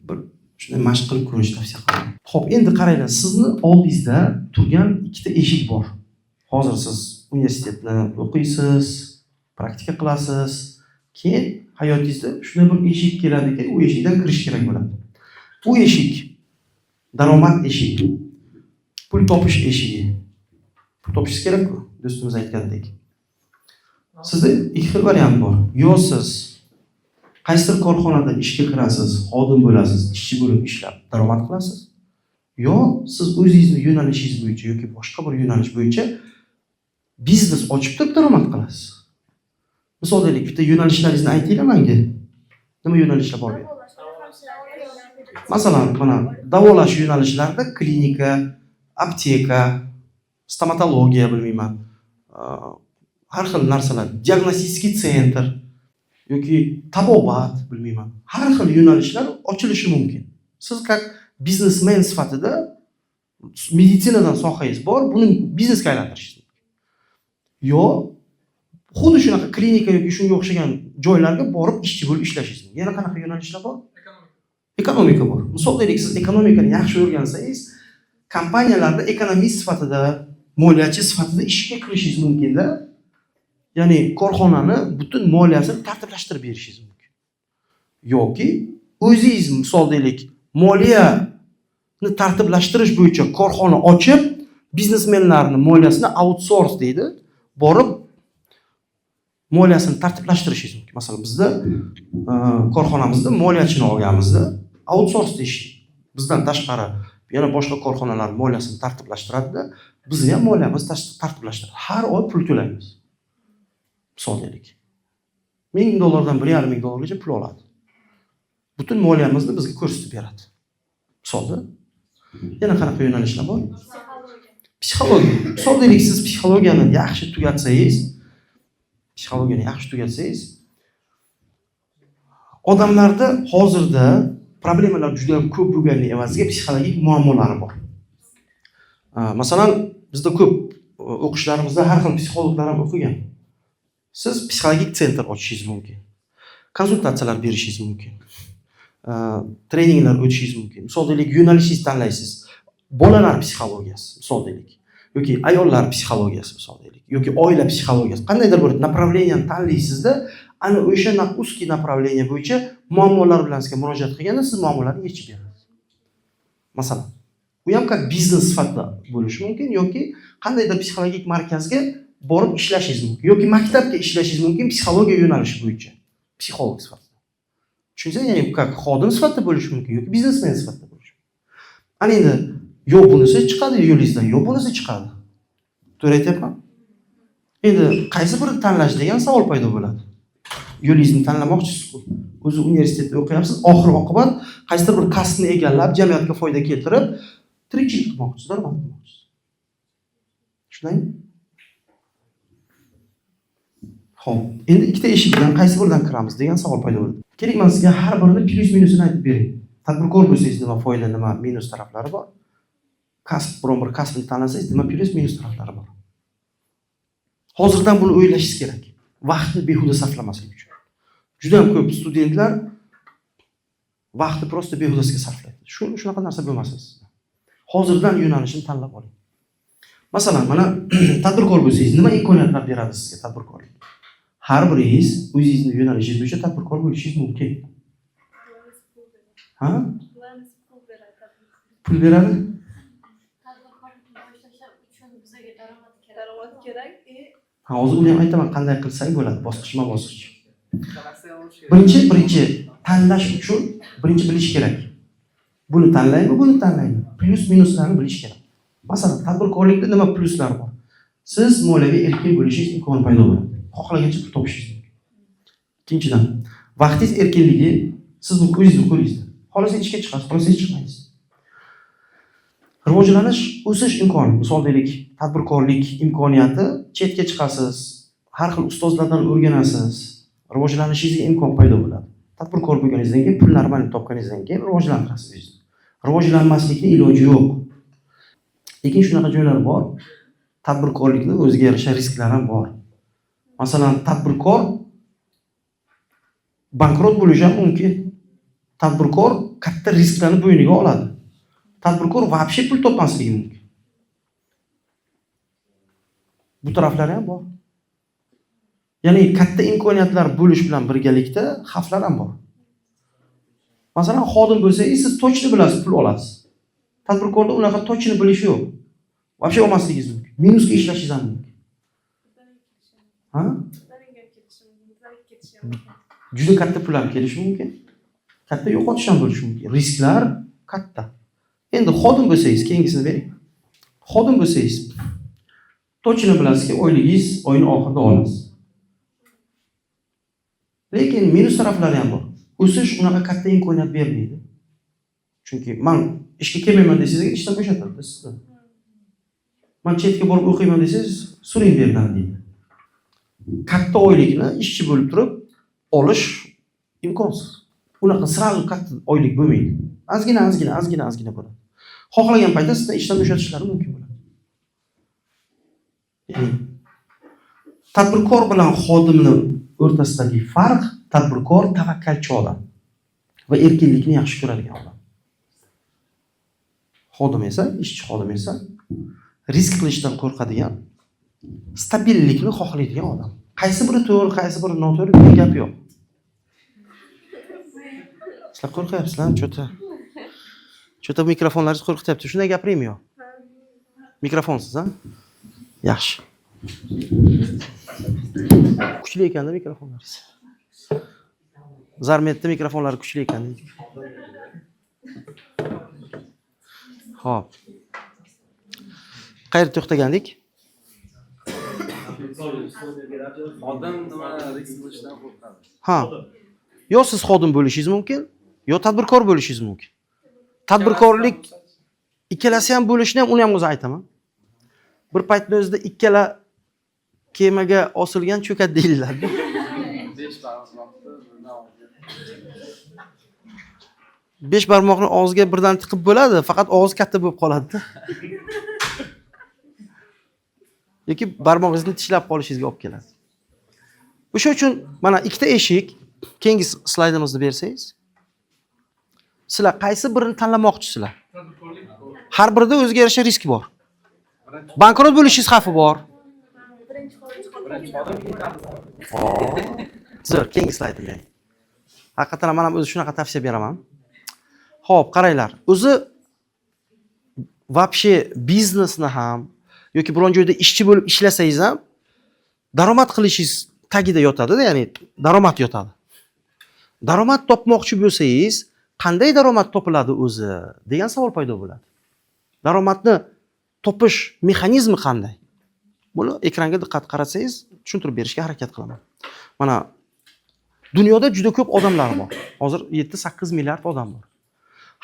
Bir shunday mashq qilib ko'rishni tavsiya qilaman. Xo'p, endi qaranglar, sizni oldingizda turgan ikkita eshik bor. Hozir siz universitetni o'qiysiz, praktika qilasiz. Keyin hayotingizda shunday bir eshik keladiki, u eshikdan kirish kerak bo'ladi. Bu eshik daromad eshigi, pul topish eshigi. Pul topishingiz kerak-ku, do'stimiz aytgandek. Sizda ikki xil variant bor. Yo siz qaysidir korxonada ishga kirasiz, xodim bo'lasiz, ishchi bo'lib ishlab daromad qilasiz. Yo siz o'zingizning yo'nalishingiz bo'yicha yoki boshqa bir yo'nalish bo'yicha biznes ochib turib daromad qilasiz. Misol deylik, bitta yo'nalishlaringizni aytinglar menga. Nima yo'nalishlar bor? Masalan, mana davolash yo'nalishlarida klinika, apteka, stomatologiya bilmayman, har xil narsalar, diagnostik sentr yoki tabobat, bilmayman. Har xil yo'nalishlar ochilishi mumkin. Siz как biznesmen sifatida meditsinadan sohangiz bor, buni biznesga aylantirishingiz mumkin. Yo xuddi shunaqa klinika yoki shunga o'xshagan joylarga borib ishchi bo'lib ishlashingiz mumkin. Yana qanaqa yo'nalishlar bor? Ekonomika bor. Misol deylik, siz ekonomikani yaxshi o'rgansangiz, kompaniyalarda ekonomist sifatida, moliyachi sifatida ishga kirishingiz mumkin-da. Ya'ni korxonani butun moliyasini tartiblashtirib berishingiz mumkin. Yoki o'zingiz misol deylik, moliyani tartiblashtirish bo'yicha korxona ochib, biznesmenlarning moliyasini outsource deydi, borib moliyasini tartiblashtirishingiz mumkin. Masalan, bizda korxonamizda moliyachini olganmizda, outsource deyishdi. Bizdan tashqari yana boshqa korxonalar moliyasini tartiblashtiradi-da, bizni ham moliyamizni tartiblashtiradi. Har oy pul to'laymiz. Misol deylik. $1000 dan $1,500 pul oladi. Butun moliyamizni bizga ko'rsatib beradi. Misolda. Yana qanaqa yo'nalishlar bor? Psixologiya. Misol deylik, siz psixologiyani yaxshi tugatsangiz, odamlarda hozirda problemalar juda ham ko'p bo'lganligi evaziga psixologik muammolari bor. Masalan, bizda ko'p o'qishlarimizda har xil psixologlar ham o'qigan. Siz psixologik sentr ochishingiz mumkin. Konsultatsiyalar berishingiz mumkin. Treninglar o'tishingiz mumkin. Misol deylik, yo'nalishingizni tanlaysiz. Bolalar psixologiyasi, misol deylik, yoki ayollar psixologiyasi, misol deylik, yoki oila psixologiyasi. Qandaydir bir направленияni tanlaysizda, ana o'sha узкий направление bo'yicha muammolar bilan sizga murojaat qilganda siz muammolarni yechib berasiz. Masalan, bu ham как biznes sifatida bo'lishi mumkin yoki qandaydir psixologik markazga borib ishlashingiz mumkin yoki maktabga ishlashingiz mumkin psixologiya yo'nalishi bo'yicha, psixolog sifatida. Tushunsangiz, ya'ni как xodim sifatida bo'lishi mumkin yoki biznesmen sifatida bo'lishi mumkin. Ana endi yo bunisi chiqadi yo'lingizdan, yo bunisi chiqadi. To'g'ri aytyapman? Endi qaysi birini tanlash degan savol paydo bo'ladi. Yo'lingizni tanlamoqchisiz-ku. O'zi universitetda o'qiyapsiz, oxir-oqibat qaysidir bir kasbni egallab, jamiyatga foyda keltirib, tirikchilik qilmoqchisiz, daromad qilmoqchisiz. Tushunaymi? Xo'p, endi ikkita eshikdan qaysi biridan kiramiz degan savol paydo bo'ladi. Kerak, men sizga har birini plyus minusini aytib beray. Tadbirkor bo'lsangiz nima foyda, nima minus taraflari bor? Biron bir kasbni tanlasangiz nima plyus minus taraflari bor? Hozirdan buni o'ylashingiz kerak. Vaqtni behuda sarflamaslik uchun. Juda ham ko'p studentlar vaqtni prosta behudasiga sarflaydi. Shunaqa narsa bo'lmasin sizda. Hozirdan yo'nalishini tanlab oling. Masalan, mana tadbirkor bo'lsangiz nima imkoniyatlar beradi sizga tadbirkorlik? Har biringiz o'zingizning yo'nalishingiz bo'yicha tadbirkor bo'lishingiz mumkin. Ha? Pul beradi? Daromad kerak. Ha, hozir uni ham aytaman, qanday qilsak bo'ladi, bosqichma-bosqich. Birinchi tanlash uchun birinchi bilish kerak. Buni tanlaymi, buni tanlaymi? Plyus minuslarni bilish kerak. Masalan, tadbirkorlikda nima plyuslar bor? Siz moliyaviy erkin bo'lishingiz imkoni paydo bo'ladi. Xohlagancha pul topishingiz mumkin. Ikkinchidan, vaqtingiz erkinligi sizning o'zingizning qo'lingizda. Xohlasangiz ishga chiqasiz, xohlasangiz chiqmaysiz. Rivojlanish, o'sish imkoni. Misol deylik, tadbirkorlik imkoniyati, chetga chiqasiz, har xil ustozlardan o'rganasiz, rivojlanishingizga imkon paydo bo'ladi. Tadbirkor bo'lganingizdan keyin, pul normalni topganingizdan keyin rivojlantirasiz o'zingizni. Rivojlanmaslikning iloji yo'q. Lekin shunaqa joylar bor, tadbirkorlikning o'ziga yarasha risklari ham bor. Masalan, tadbirkor bankrot bo'lishi ham mumkin. Tadbirkor katta risklarni bo'yniga oladi. Tadbirkor вообще pul topmasligi mumkin. Bu taraflari ham bor. Ya'ni katta imkoniyatlar bo'lish bilan birgalikda xavflar ham bor. Masalan, xodim bo'lsangiz, siz точно bilasiz, pul olasiz. Tadbirkorda unaqa точно bilish yo'q. Вообще olmasligingiz mumkin. Minusga ishlashingiz ham mumkin. Ha? Juda katta pul ham kelishi mumkin. Katta yo'qotish ham bo'lishi mumkin. Risklar katta. Endi xodim bo'lsangiz, keyingisini bering. Xodim bo'lsangiz, точно bilasizki, oyligingiz oyning oxirida olasiz. Lekin minus taraflari ham bor. O'sish unaqa katta imkoniyat bermaydi. Chunki men ishga kelmayman desangiz, ishdan bo'shatadi sizni. Men chetga borib o'qiyman desangiz, so'ring berdan deydi. katta oylikni ishchi bo'lib turib olish imkonsiz. Unaqa sразу katta oylik bo'lmaydi. Ozgina bo'ladi. Xohlagan paytda sizdan ishdan bo'shatishlari mumkin bo'ladi. Ya'ni tadbirkor bilan xodimni o'rtasidagi farq, tadbirkor tavakkalchi odam va erkinlikni yaxshi ko'radigan odam. Xodim esa, ishchi xodim esa risk qilishdan qo'rqadigan, stabillikni xohlaydigan odam. Qaysi biri to'g'ri, qaysi biri noto'g'ri degan gap yo'q. Sizlar qo'rqyapsizlar, cho'ta mikrofonlaringiz qo'rqityapti. Shunday gapiraymi yo? Mikrofonsiz, ha? Yaxshi. Kuchli ekan-da mikrofonlaringiz. Zarmetda mikrofonlari kuchli ekan. Xo'p. Qayerda to'xtagandik? Odam nima risk qilishdan qo'rqadi. Ha. Yo siz xodim bo'lishingiz mumkin, yo tadbirkor bo'lishingiz mumkin. Tadbirkorlik ikkalasi ham bo'lishini ham uni ham o'zi aytaman. Bir paytning o'zida ikkala kemaga osilgan cho'kat deyiladi. 5 barmoqni og'ziga birdan tiqib bo'ladi, faqat og'iz katta bo'lib qoladi. Yoki barmog'ingizni tishlab qolishingizga olib keladi. O'sha uchun mana ikkita eshik, keyingi slaydimizni bersangiz. Sizlar qaysi birini tanlamoqchisizlar? Har birida o'ziga yarasha risk bor. Bankrot bo'lishingiz xavfi bor. Zo'r, keyingi slaydni bering. Haqiqatan men ham o'zi shunaqa tavsiya beraman. Xo'p, qaranglar. O'zi вообще biznesni ham yoki biron joyda ishchi bo'lib ishlasangiz ham daromad qilishingiz tagida yotadi, ya'ni daromad yotadi. Daromad topmoqchi bo'lsangiz, qanday daromad topiladi o'zi degan savol paydo bo'ladi. Daromadni topish mexanizmi qanday? Buni ekranga diqqat qaratsangiz tushuntirib berishga harakat qilaman. Mana dunyoda juda ko'p odamlar bor. Hozir 7-8 milliard odam bor.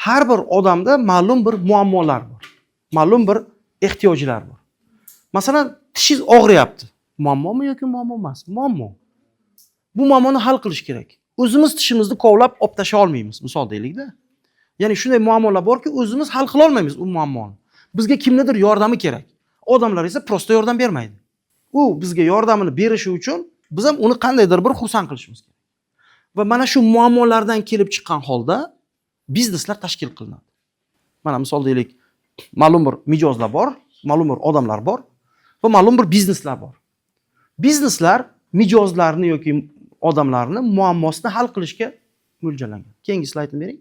Har bir odamda ma'lum bir muammolar bor. Ma'lum bir ehtiyojlar bor. Masalan, tishingiz og'riyapti. Muammomi yoki muammo emas? Muammo. Bu muammoni hal qilish kerak. O'zimiz tishimizni kovlab olib tasha olmaymiz, misol deylik-da. Ya'ni shunday muammolar borki, o'zimiz hal qila olmaymiz u muammoni. Bizga kimnidir yordami kerak. Odamlar esa prosta yordam bermaydi. U bizga yordamini berishi uchun biz ham uni qandaydir bir xursand qilishimiz kerak. Va mana shu muammolardan kelib chiqqan holda bizneslar tashkil qilinadi. Mana misol deylik, ma'lum bir mijozlar bor, ma'lum bir odamlar bor va ma'lum bir bizneslar bor. Bizneslar mijozlarni yoki odamlarni muammosini hal qilishga mo'ljallangan. Keyingi slaydni bering.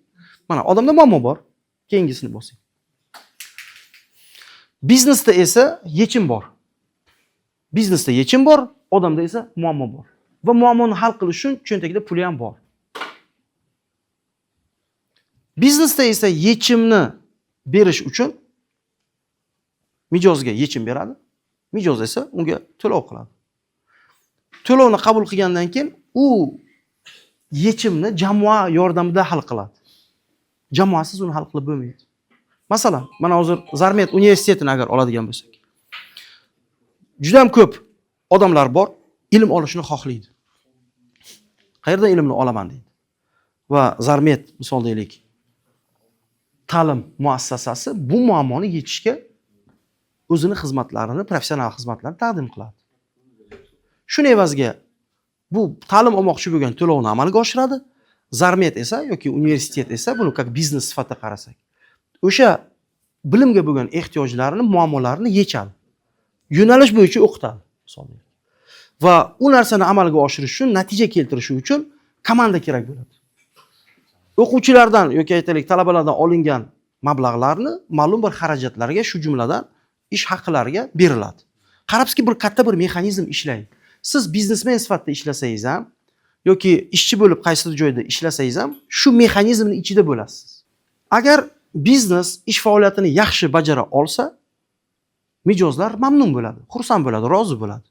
Mana odamda muammo bor. Keyingisini bosing. Biznesda esa yechim bor. Biznesda yechim bor, odamda esa muammo bor. Va muammoni hal qilish uchun cho'ntagida puli ham bor. Biznesda esa yechimni berish uchun mijozga yechim beradi. Mijoz esa unga to'lov qiladi. To'lovni qabul qilgandan keyin u yechimni jamoa yordamida hal qiladi. Jamoasiz uni hal qilib bo'lmaydi. Masalan, mana hozir Zarmet universitetini agar oladigan bo'lsak. Juda ham ko'p odamlar bor, ilm olishni xohlaydi. Qayerdan ilmni olaman deydi. Va Zarmet misol deylik, ta'lim muassasasi bu muammoni yechishga o'zini xizmatlarini, professional xizmatlarini taqdim qiladi. Shuni evaziga bu ta'lim olmoqchi bo'lgan to'lovni amalga oshiradi. Zarmet esa yoki universitet esa buni как biznes sifatida qarasak, o'sha bilimga bo'lgan ehtiyojlarini, muammolarini yechadi. Yo'nalish bo'yicha o'qitadi, misolga. Va u narsani amalga oshirish uchun, natija keltirish uchun komanda kerak bo'ladi. O'quvchilardan yoki aytaylik talabalardan olingan mablag'larni ma'lum bir xarajatlarga, shu jumladan ish haqlariga beriladi. Qarabsizki, bir katta bir mexanizm ishlaydi. Siz biznesmen sifatida ishlasangiz ham yoki ishchi bo'lib qaysidir joyda ishlasangiz ham shu mexanizmning ichida bo'lasiz. Agar biznes ish faoliyatini yaxshi bajara olsa, mijozlar mamnun bo'ladi, xursand bo'ladi, rozi bo'ladi.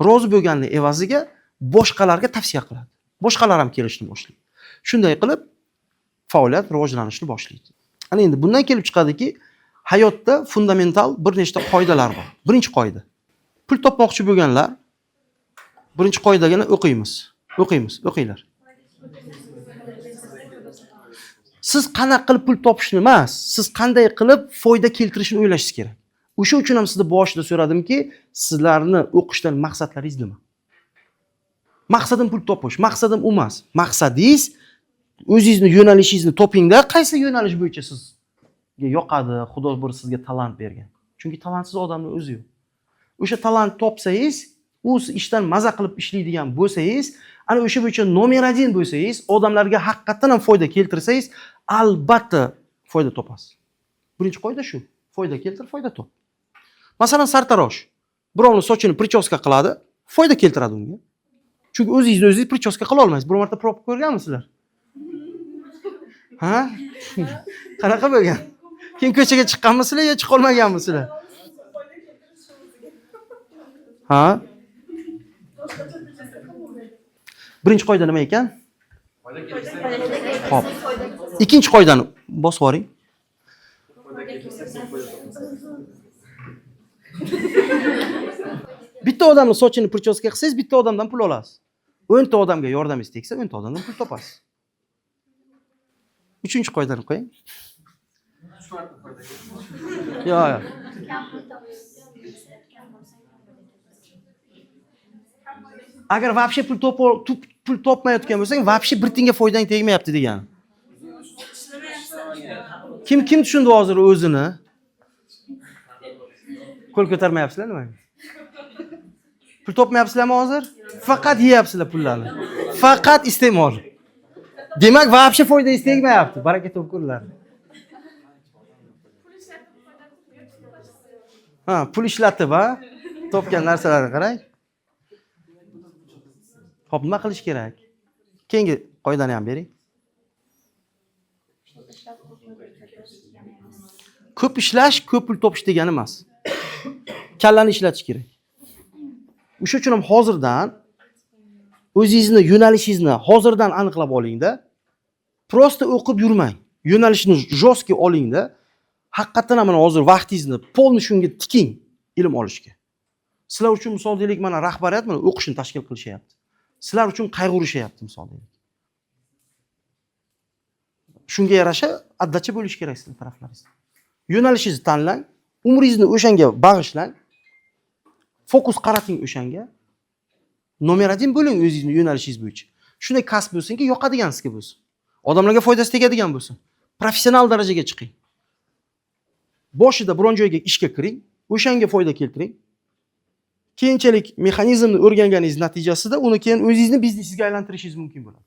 Rozi bo'lganning evaziga boshqalarga tavsiya qiladi. Boshqalar ham kelishni boshlaydi. Shunday qilib faoliyat rivojlanishni boshlaydi. Ana endi bundan kelib chiqadiki, hayotda fundamental bir nechta qoidalar bor. Birinchi qoida. Pul topmoqchi bo'lganlar Birinchi qoidagini o'qiymiz. O'qinglar. Siz qanaqa qilib pul topishni emas, siz qanday qilib foyda keltirishni o'ylashingiz kerak. O'sha uchun ham sizdan boshida so'radimki, sizlarni o'qishdan maqsadlaringiz nima? Maqsadim pul topish, maqsadim u emas. Maqsadingiz o'zingizni yo'nalishingizni topingda, qaysi yo'nalish bo'yicha sizga yoqadi, Xudo bir sizga talant bergan. Chunki talantsiz odamning o'zi yo'q. O'sha talant topsangiz, u ishdan maza qilib ishlaydigan bo'lsangiz, ana o'sha bo'yicha nomer 1 bo'lsangiz, odamlarga haqiqatan ham foyda keltirsangiz, albatta foyda topasiz. Birinchi qoida shu. Foyda keltir, foyda top. Masalan, sartarosh birovning sochini prichoska qiladi, foyda keltiradi unga. Chunki o'zingiz prichoska qila olmaysiz. Bir marta prop ko'rganmisizlar? Ha? Qanaqa bo'lgan? Keyin ko'chaga chiqqanmisizlar yo chiqa olmaganmisizlar? Ha? Birinchi qoida nima ekan? Xo'p. Ikkinchi qoidani bosib oling. Bitta odamning sochini prichoska qilsangiz, bitta odamdan pul olasiz. 10 ta odamga yordamingiz tegsa, 10 ta odamdan pul topasiz. Uchinchi qoidani qo'ying. Yo'q. Agar vobshe pul topmayotgan bo'lsang, vobshe bir tinga foydang tegmayapti degani. Kim tushundi hozir o'zini? Qo'l ko'tarmayapsizlar nima? Pul topmayapsizlarmi hozir? Faqat yeyapsizlar pullarni. Faqat iste'mol. Demak, vobshe foydangiz tegmayapti. Baraka topkurlar. Ha, pul ishlatib, topgan narsalarni qarang. Xo'p, nima qilish kerak? Keyingi qoidani ham bering. Ko'p ishlash, ko'p pul topish degani emas. Kallani ishlatish kerak. O'sha uchun ham hozirdan o'zingizni yo'nalishingizni hozirdan aniqlab olingda. Prosta o'qib yurmang. Yo'nalishni jostki olingda. Haqiqatan ham mana hozir vaqtingizni polni shunga tiking ilm olishga. Sizlar uchun misol deylik, mana rahbariyat mana o'qishni tashkil qilishyapti. Sizlar uchun qayg'urishyapti misol deylik. Shunga yarasha addacha bo'lish kerak sizlar taraflaringizda. Yo'nalishingizni tanlang, umringizni o'shanga bag'ishlang. Fokus qarating o'shanga. Nomer 1 bo'ling o'zingizni yo'nalishingiz bo'yicha. Shunday kasb bo'lsinki, yoqadigan sizga bo'lsin. Odamlarga foydasi tegadigan bo'lsin. Professional darajaga chiqing. Boshida biron joyga ishga kiring, o'shanga foyda keltiring. Keyinchalik mexanizmni o'rganganingiz natijasida uni keyin o'zingizni biznesingizga aylantirishingiz mumkin bo'ladi.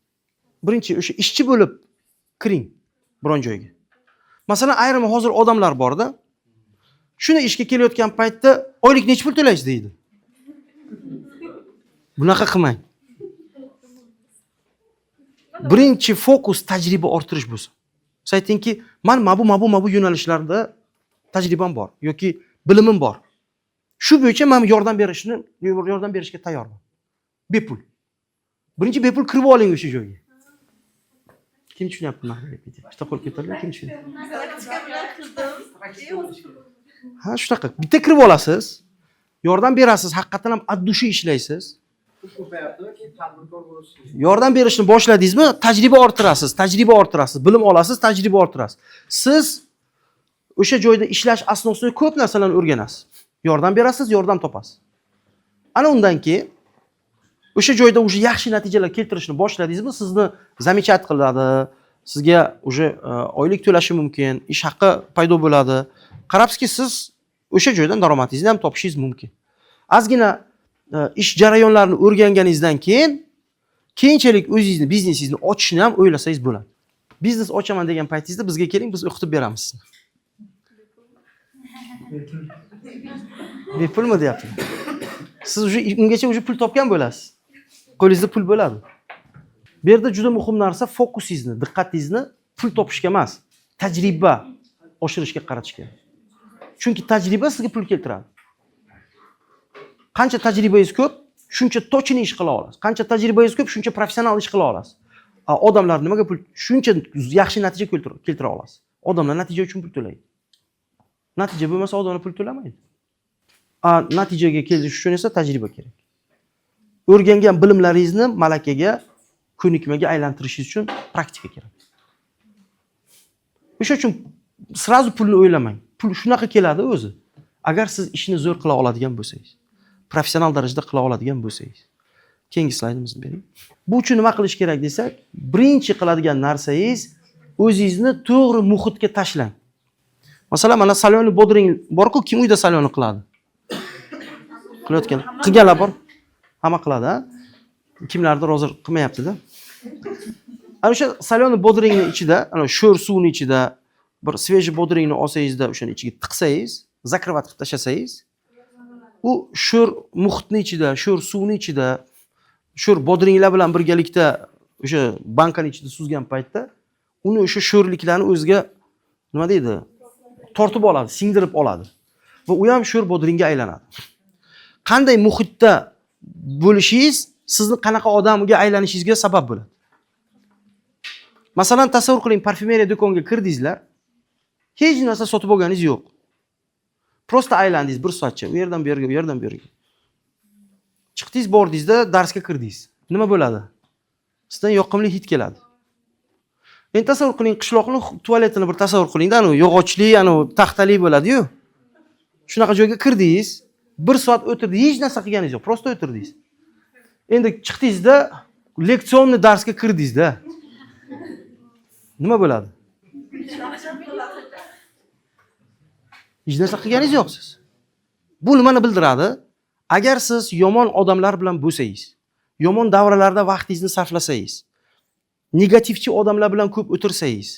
Birinchi o'sha ishchi bo'lib kiring biron joyga. Masalan, ayrim hozir odamlar borda, shuni ishga kelayotgan paytda oylik necha pul to'laysiz deydi. Bunaqa qilmang. Birinchi fokus tajriba orttirish bo'lsin. Siz aytingki, men bu yo'nalishlarda tajribam bor yoki bilimim bor. Shu bo'yicha men yordam berishga tayyorman. Bepul. Birinchi bepul kirib oling o'sha joyga. Kim tushunyapti meni deb aytib. Bitta qo'l ko'taring, kim tushunyapti? Ha, shunaqa. Bitta kirib olasiz, yordam berasiz, haqiqatan ham ad-dushi ishlaysiz. Yordam berishni boshladingizmi, tajriba orttirasiz, bilim olasiz, tajriba orttirasiz. Siz o'sha joyda ishlash asnosida ko'p narsalarni o'rganasiz. Yordam berasiz, yordam topasiz. Ana undan keyin o'sha joyda o'sha yaxshi natijalar keltirishni boshladingizmi, sizni zamechat qiladi, sizga o'sha oylik to'lashi mumkin, ish haqqi paydo bo'ladi. Qarabsizki, siz o'sha joydan daromadingizni ham topishingiz mumkin. Ozgina ish jarayonlarini o'rganganingizdan keyin keyinchalik o'zingizni biznesingizni ochishni ham o'ylasangiz bo'ladi. Biznes ochaman degan paytingizda bizga keling, biz o'qitib beramiz sizni. Bepulmi deyapman. Siz ungacha pul topgan bo'lasiz. Qo'lingizda pul bo'ladi. Bu yerda juda muhim narsa fokusingizni, diqqatingizni pul topishga emas, tajriba oshirishga qaratish kerak. Chunki tajriba sizga pul keltiradi. Qancha tajribangiz ko'p, shuncha tochini ish qila olasiz. Qancha tajribangiz ko'p, shuncha professional ish qila olasiz. Odamlar nimaga pul, shuncha yaxshi natija keltira olasiz. Odamlar natija uchun pul to'laydi. Natija bo'lmasa odamlar pul to'lamaydi. Natijaga kelish uchun esa tajriba kerak. o'rgangan bilimlaringizni malakaga, ko'nikmaga aylantirishingiz uchun praktika kerak. O'sha uchun srazu pulni o'ylamang. Pul shunaqa keladi o'zi. Agar siz ishni zo'r qila oladigan bo'lsangiz, professional darajada qila oladigan bo'lsangiz. Keyingi slaydimizni bering. Bu uchun nima qilish kerak desak, birinchi qiladigan narsangiz o'zingizni to'g'ri muhitga tashlang. Masalan, mana salyonni bodring bor-ku, kim uyda salyonni qiladi? Qilayotgan, qilganlar bor. Hamma qiladi, ha? Kimlardir hozir qilmayapti-da. Ana o'sha salyonni bodringning ichida, ana sho'r suvning ichida bir svejiy bodringni olsangizda, o'shani ichiga tiqsangiz, zakrivat qilib tashlasangiz, u sho'r muhitning ichida, sho'r suvning ichida, sho'r bodringlar bilan birgalikda o'sha bankaning ichida suzgan paytda, uni o'sha sho'rliklarni o'ziga nima deydi? Tortib oladi, singdirib oladi. Va u ham sho'r bodringga aylanadi. Qanday muhitda bo'lishingiz sizni qanaqa odamga aylanishingizga sabab bo'ladi. Masalan, tasavvur qiling, parfumeriya do'koniga kirdingizlar, hech narsa sotib olganingiz yo'q. Prosta aylandingiz 1 soatcha, u yerdan bu yerga, bu yerdan bu yerga. Chiqdingiz, bordingizda darsga kirdingiz. Nima bo'ladi? Sizdan yoqimli hid keladi. Endi tasavvur qiling, qishloqning tualetini bir tasavvur qiling-da, anu yog'ochli, anu taxtali bo'ladi-yu. Shunaqa joyga kirdingiz, 1 soat o'tirdingiz, hech narsa qilganingiz yo'q, prosta o'tirdingiz. Endi chiqdingizda leksionniy darsga kirdingizda. Nima bo'ladi? Hech narsa qilganingiz yo'q siz. Bu nimani bildiradi? Agar siz yomon odamlar bilan bo'lsangiz, yomon davralarda vaqtingizni sarflasangiz, negativchi odamlar bilan ko'p o'tirsangiz,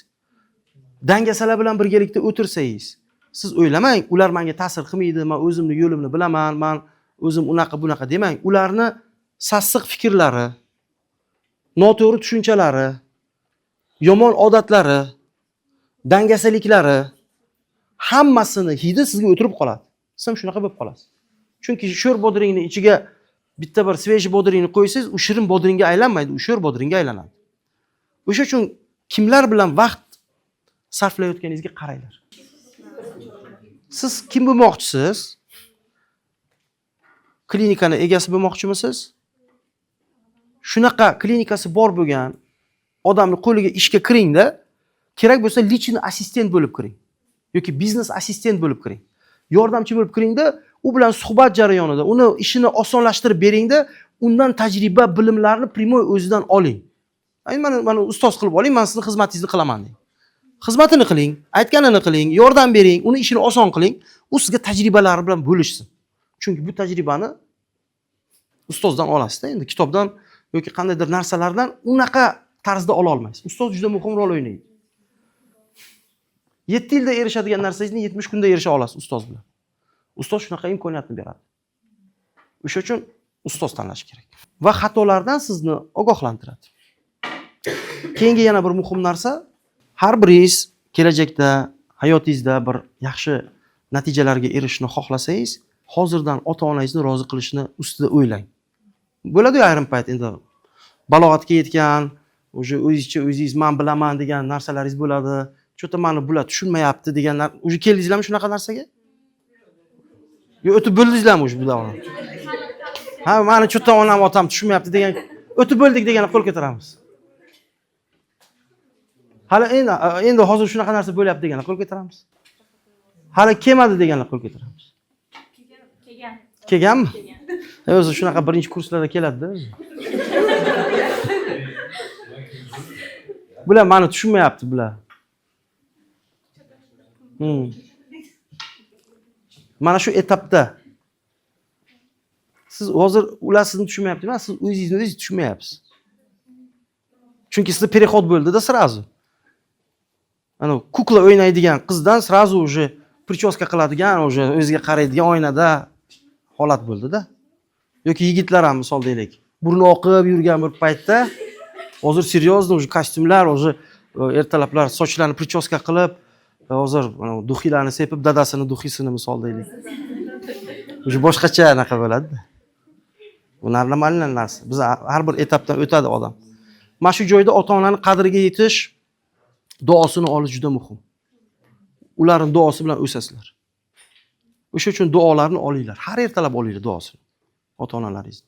dangasalar bilan birgalikda o'tirsangiz, siz o'ylamang, ular menga ta'sir qilmaydi, men o'zimni yo'limni bilaman, men o'zim unaqa bunaqa demang. Ularni sassiq fikrlari, noto'g'ri tushunchalari, yomon odatlari, dangasaliklari hammasini hidi sizga o'tirib qoladi. Siz ham shunaqa bo'lib qolasiz. Chunki sho'r bodringning ichiga bitta bir svejiy bodringni qo'ysangiz, u shirin bodringga aylanmaydi, u sho'r bodringga aylanadi. O'sha uchun kimlar bilan vaqt sarflayotganingizga qaranglar. Siz kim bo'lmoqchisiz? Klinikani egasi bo'lmoqchimisiz? Shunaqa klinikasi bor bo'lgan odamni qo'liga ishga kiringda, kerak bo'lsa lichni assistent bo'lib kiring yoki biznes assistent bo'lib kiring. Yordamchi bo'lib kiringda, u bilan suhbat jarayonida uni ishini osonlashtirib beringda, undan tajriba, bilimlarni primoy o'zidan oling. Mana ustoz qilib oling, men sizning xizmatingizni qilaman deng. Xizmatini qiling, aytganini qiling, yordam bering, uni ishini oson qiling, u sizga tajribalari bilan bo'lishsin. Chunki bu tajribani ustozdan olasiz-da, endi kitobdan yoki qandaydir narsalardan unaqa tarzda ola olmaysiz. Ustoz juda muhim rol o'ynaydi. 7 yilda erishadigan narsangizni 70 kunda erisha olasiz ustoz bilan. Ustoz shunaqa imkoniyatni beradi. O'sha uchun ustoz tanlash kerak. Va xatolardan sizni ogohlantiradi. Keyingi yana bir muhim narsa, har biringiz kelajakda hayotingizda bir yaxshi natijalarga erishishni xohlasangiz, hozirdan ota-onangizni rozi qilishni ustida o'ylang. Bo'ladi-ku ayrim payt endi balog'atga yetgan, o'sha o'zingiz men bilaman degan narsalaringiz bo'ladi. Cho'ta meni bular tushunmayapti deganlar, o'sha keldingizlarmi shunaqa narsaga? Yo o'tib bo'ldingizlarmi o'sha bu davrni? Ha, meni cho'ta onam otam tushunmayapti degan, o'tib bo'ldik deganlar qo'l ko'taramiz. Hali endi hozir shunaqa narsa bo'lyapti deganlar qo'l ko'taramiz. Hali kelmadi deganlar qo'l ko'taramiz. Kelganmi? O'zi shunaqa birinchi kurslarda keladi-da o'zi. Bular meni tushunmayapti bular. Mana shu etapda siz hozir ular sizni tushunmayapti emas, siz o'zingizni tushunmayapsiz. Chunki sizda переход bo'ldi-da srazu. Ana kukla o'ynaydigan qizdan srazu уже prichoska qiladigan, уже o'ziga qaraydigan oynada holat bo'ldi-da. Yoki yigitlar ham misol deylik, burni oqib yurgan bir paytda hozir серьезно уже kostyumlar, уже ertalablar sochlarni prichoska qilib, hozir duxilarni sepib, dadasini duxisini misol deylik. Уже boshqacha anaqa bo'ladi-da. Bu normalniy narsa. Biz har bir etapdan o'tadi odam. Mana shu joyda ota-onaning qadriga yetish, duosini olish juda muhim. Ularning duosi bilan o'sasizlar. O'sha uchun duolarni olinglar. Har ertalab olinglar duosini ota-onalaringizni.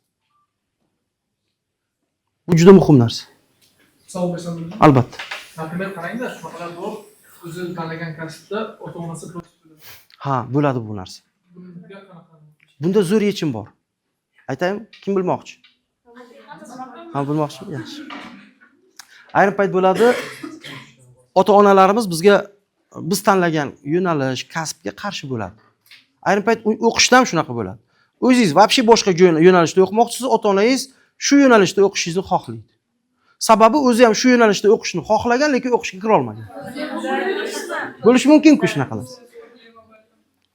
Bu juda muhim narsa. Savol bersam bo'ladimi? Albatta. Например, qarangda, shunaqalar bor. O'zi tanlagan kasbda ota-onasi pul tutadi. Ha, bo'ladi bu narsa. Bunga qanaqa? Bunda zo'r yechim bor. Aytaymi? Kim bilmoqchi? Ha, bilmoqchimi? Yaxshi. Ayrim payt bo'ladi, ota-onalarimiz bizga biz tanlagan yo'nalish, kasbga qarshi bo'ladi. Ayrim payt o'qishda ham shunaqa bo'ladi. O'zingiz вообще boshqa yo'nalishda o'qimoqchisiz, ota-onangiz shu yo'nalishda o'qishingizni xohlaydi. Sababi o'zi ham shu yo'nalishda o'qishni xohlagan, lekin o'qishga kira olmagan. Bo'lishi mumkin-ku shunaqa narsa.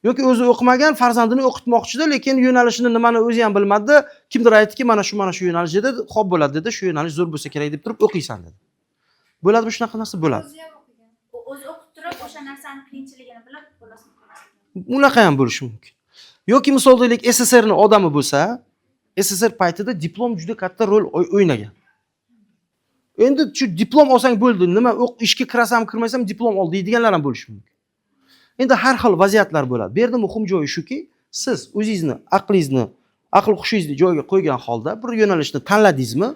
Yoki o'zi o'qimagan, farzandini o'qitmoqchida, lekin yo'nalishini nimani o'zi ham bilmadi. Kimdir aytdiki, mana shu yo'nalish dedi, xo'p bo'ladi dedi, shu yo'nalish zo'r bo'lsa kerak deb turib o'qiysan dedi. Bo'ladimi shunaqa narsa? Bo'ladi. O'zi o'qib turib o'sha narsani qiyinchiligini bilib bo'lasini. Unaqa ham bo'lishi mumkin. Yoki misol deylik, SSRning odami bo'lsa, SSR paytida diplom juda katta rol o'ynagan. Endi shu diplom olsang bo'ldi, nima ishga kirasam, kirmasam diplom ol deydiganlar ham bo'lishi mumkin. Endi har xil vaziyatlar bo'ladi. Bu yerda muhim joyi shuki, siz o'zingizni, aqlingizni, aql hushingizni joyiga qo'ygan holda bir yo'nalishni tanladingizmi,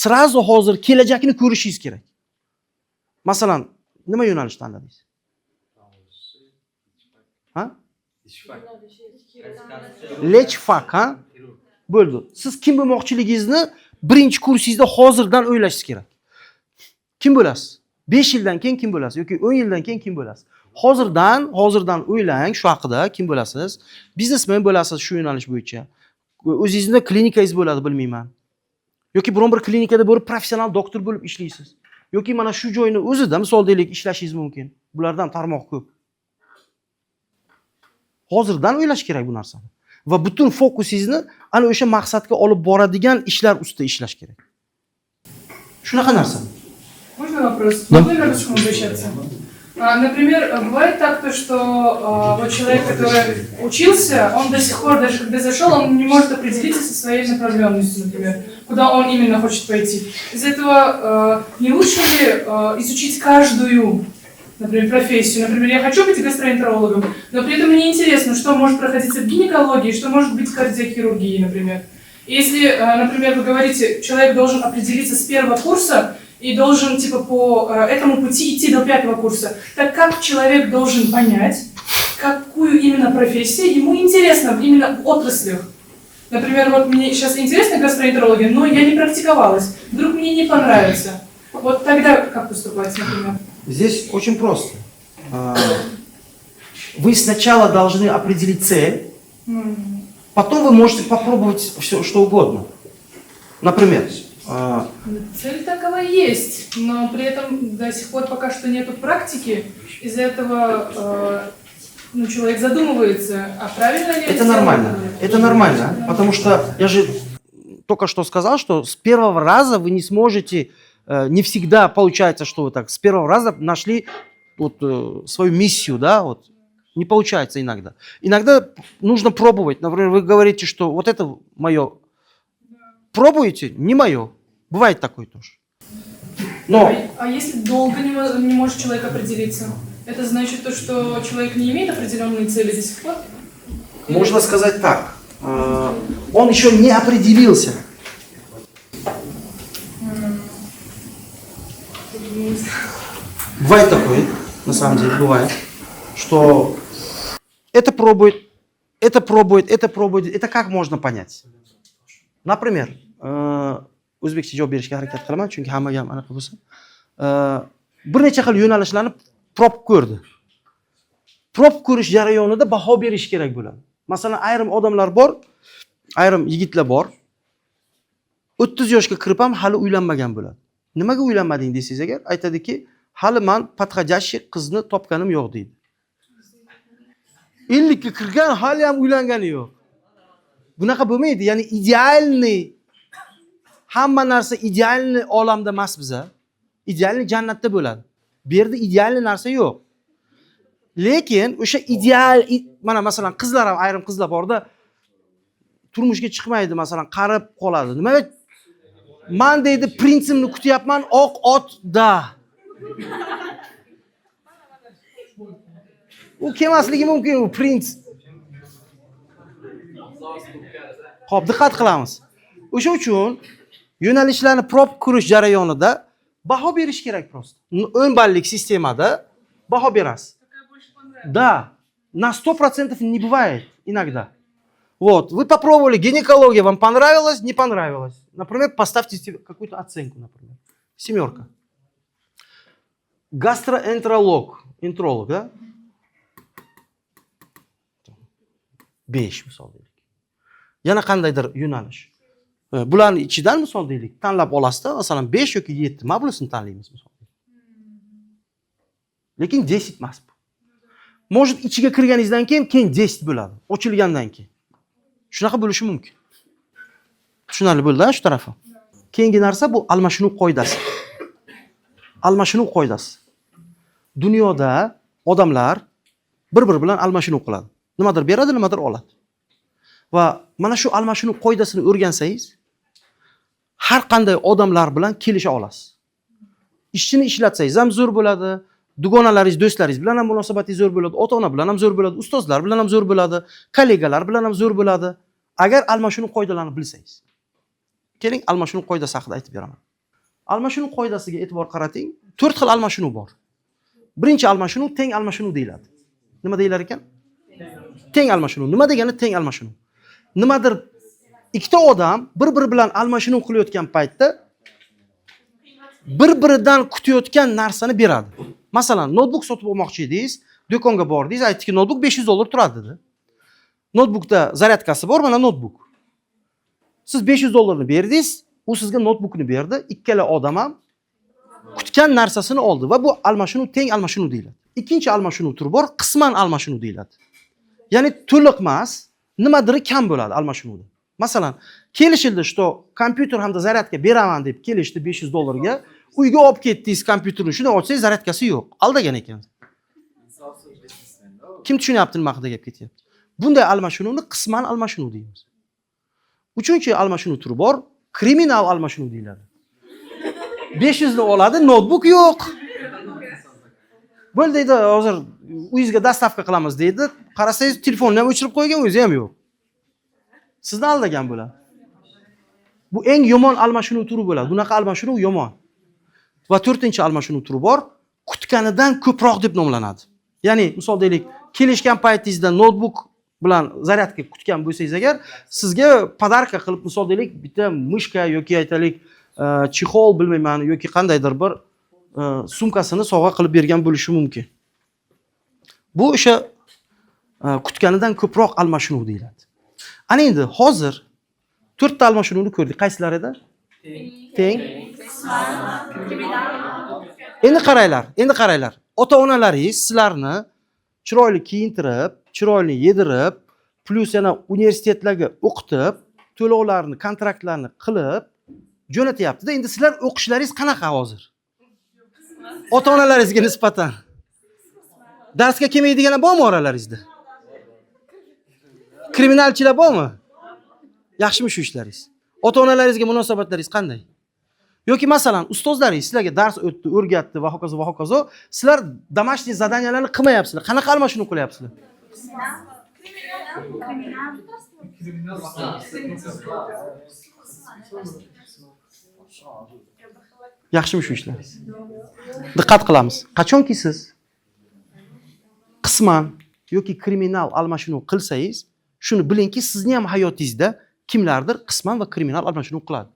srazu hozir kelajakni ko'rishingiz kerak. Masalan, nima yo'nalish tanladingiz? Ha? Lechfak, ha? Bo'ldi. Siz kim bo'lmoqchiligingizni birinchi kursingizda hozirdan o'ylashingiz kerak. Kim bo'lasiz? 5 yildan keyin kim bo'lasiz yoki 10 yildan keyin kim bo'lasiz? Hozirdan o'ylang shu haqida, kim bo'lasiz? Biznesmen bo'lasiz shu yo'nalish bo'yicha. O'zingizning klinikangiz bo'ladi, bilmayman. Yoki biron bir klinikada bo'lib professional doktor bo'lib ishlaysiz. Yoki mana shu joyni o'zida misol deylik ishlashingiz mumkin. Bulardan tarmoq ko'p. Hozirdan o'ylash kerak bu narsani. Va butun fokusingizni ana o'sha maqsadga olib boradigan ishlar ustida ishlash kerak. Shunaqa narsa. Можно вопрос? Могу я к чему обращаться? Например, бывает так, что вот человек, который учился, он до сих пор, даже когда зашел, он не может определиться со своей направленностью, например, куда он именно хочет пойти. Из этого не лучше ли изучить каждую, например, профессию? Например, я хочу быть гастроэнтерологом, но при этом мне интересно, что может проходиться в гинекологии, что может быть в кардиохирургии, например. Если, например, вы говорите, человек должен определиться с первого курса, и должен типа по этому пути идти до 5-го курса. Так как человек должен понять, какую именно профессию ему интересно именно в отраслях? Например, вот мне сейчас интересна гастроэнтерология, но я не практиковалась. Вдруг мне не понравится. Вот тогда как поступать, например? Здесь очень просто. Вы сначала должны определить цель, потом вы можете попробовать все, что угодно. Например, цель такова есть, но при этом до сих пор пока что нету практики. Из-за этого человек задумывается, а правильно ли это нормально. Это нормально, потому что я же только что сказал, что с первого раза вы не сможете, не всегда получается, что вы так с первого раза нашли вот, свою миссию, да, вот. Не получается иногда. Иногда нужно пробовать. Например, вы говорите, что вот это мое. Пробуете, не мое. Бывает такое тоже. Но... А если долго не может человек определиться? Это значит то, что человек не имеет определенные цели до сих пор? Можно сказать так. Он еще не определился. Бывает такое, на самом деле, бывает, что это пробует. Это как можно понять? Например, o'zbekcha javob berishga harakat qilaman, chunki hammaga ham aniq bo'lsa. Bir necha xil yo'nalishlarni prop ko'rdi. Prop ko'rish jarayonida baho berish kerak bo'ladi. Masalan, ayrim odamlar bor, ayrim yigitlar bor. 30 yoshga kirib ham hali uylanmagan bo'ladi. Nimaga uylanmading desangiz agar, aytadiki, hali men podходящий qizni topganim yo'q deydi. 50 ga kirgan, hali ham uylangani yo'q. Bunaqa bo'lmaydi. Ya'ni idealniy hamma narsa idealniy olamda emas biza. Idealniy jannatda bo'ladi. Bu yerda idealniy narsa yo'q. Lekin o'sha ideal, mana masalan qizlar ham ayrim qizlar borda turmushga chiqmaydi, masalan qarib qoladi. Nimaga? Men deydi, prinsimni kutyapman, oq otda. U kelmasligi mumkin, u prins. Xo'p, diqqat qilamiz. O'sha uchun yo'nalishlarni prop qurish jarayonida baho berish kerak просто. 10 ballik sistemada baho berasiz. Да, на 100% не бывает иногда. Вот, вы попробовали гинекология, вам понравилось, не понравилось. Например, поставьте себе какую-то оценку, например. 7. Гастроэнтеролог, энтеролог, да? 5 misol deylik. Yana qandaydir yo'nalish. Bularning ichidan misol deylik, tanlab olasizda, masalan 5 yoki 7. Mana bunisini tanlaymiz misol. Lekin 10 emas bu. Может ichiga kirganingizdan keyin 10 bo'ladi, ochilgandan keyin. Shunaqa bo'lishi mumkin. Tushunarli bo'ldi-a shu tarafi. Keyingi narsa bu almashinuv qoidasi. Almashinuv qoidasi. Dunyoda odamlar bir-biri bilan almashinuv qiladi. Nimadir beradi, nimadir oladi. Va mana shu almashinuv qoidasini o'rgansangiz, har qanday odamlar bilan kelisha olasiz. Ishchini ishlatsangiz ham zo'r bo'ladi, dugonalaringiz, do'stlaringiz bilan ham munosabatingiz zo'r bo'ladi, ota-ona bilan ham zo'r bo'ladi, ustozlar bilan ham zo'r bo'ladi, kollegalar bilan ham zo'r bo'ladi, agar almashinuv qoidalarini bilsangiz. Keling, almashinuv qoidasi haqida aytib beraman. Almashinuv qoidasiga e'tibor qarating. 4 xil almashinuv bor. Birinchi almashinuv teng almashinuv deyiladi. Nima deyilar ekan? Teng almashinuv. Nima degani teng almashinuv? Nimadir ikkita odam bir-biri bilan almashinuv qilayotgan paytda bir-biridan kutayotgan narsani beradi. Masalan, notebook sotib olmoqchi edingiz, do'konga bordingiz, aytdiki, notebook $500 turadi dedi. Notebookda zaryadkasi bor, mana notebook. Siz $500 berdingiz, u sizga notebookni berdi. Ikkala odam ham kutgan narsasini oldi va bu almashinuv teng almashinuv deyiladi. Ikkinchi almashinuv turi bor, qisman almashinuv deyiladi. Ya'ni to'liq emas, nimadir kam bo'ladi almashinuvda. Masalan, kelishildi, что kompyuter hamda zaryadka beraman deb kelishdi $500 ga. Uyga olib ketdingiz kompyuterni, shuni ochsangiz zaryadkasi yo'q. Aldagan ekansiz. Kim tushunyapti nima haqida gap ketyapti? Bunday almashinuvni qisman almashinuv deymiz. Uchinchi almashinuv turi bor, kriminal almashinuv deyiladi. 500 ni oladi, notebook yo'q. Bo'ldi deydi, hozir uyingizga dostavka qilamiz deydi. Qarasangiz telefonni ham o'chirib qo'ygan, o'zi ham yo'q. Sizni aldagan bo'ladi. Bu eng yomon almashinuv turi bo'ladi. Bunaqa almashinuv yomon. Va 4-chi almashinuv turi bor, kutganidan ko'proq deb nomlanadi. Ya'ni, misol deylik, kelishgan paytingizda notebook bilan zaryadka kutgan bo'lsangiz agar, sizga podarka qilib, misol deylik, bitta mishka yoki aytaylik, chexol bilmayman yoki qandaydir bir sumkasini sovg'a qilib bergan bo'lishi mumkin. Bu o'sha kutganidan ko'proq almashinuv deyiladi. Ana endi hozir 4 ta almashinuvni ko'rdik. Qaysilar edi? Teng. Endi qaranglar. Ota-onalaringiz sizlarni chiroyli kiyintirib, chiroyli yedirib, plus yana universitetlarga o'qitib, to'lovlarni, kontraktlarni qilib jo'natyapti-da. Endi sizlar o'qishlaringiz qanaqa hozir? Ota-onalaringizga nisbatan darsga kelmaydiganlar bormi oralaringizda? Kriminalchilar bormi? Yaxshimi shu ishlaringiz? Ota-onalaringizga munosabatlaringiz qanday? Yoki masalan, ustozlaringiz sizlarga dars o'tdi, o'rgatdi va hokazo va hokazo, sizlar домашний zadanyalarni qilmayapsizlar. Qanaqa almashinuv qilyapsizlar? Yaxshimi shu ishlaringiz? Diqqat qilamiz. Qachonki siz qisman yoki kriminal almashinuv qilsangiz, shuni bilingki, sizning ham hayotingizda kimlardir qisman va kriminal almashinuv qiladi.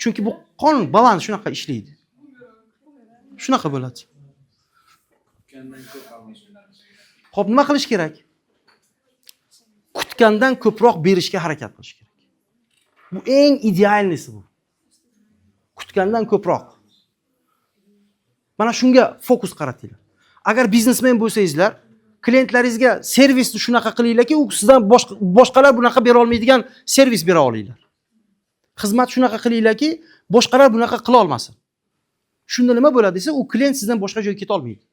Chunki bu qonun balans shunaqa ishlaydi. Shunaqa bo'ladi. Xo'p, nima qilish kerak? Kutgandan ko'proq berishga harakat qilish kerak. Bu eng idealnisi bu. Kutgandan ko'proq. Mana shunga fokus qaratinglar. Agar biznesmen bo'lsangizlar, klientlaringizga servisni shunaqa qilinglarki, u sizdan boshqalar bunaqa bera olmaydigan servis bera olinglar. Xizmat shunaqa qilinglarki, boshqalar bunaqa qila olmasin. Shunda nima bo'ladi desa, u klient sizdan boshqa joyga keta olmaydi.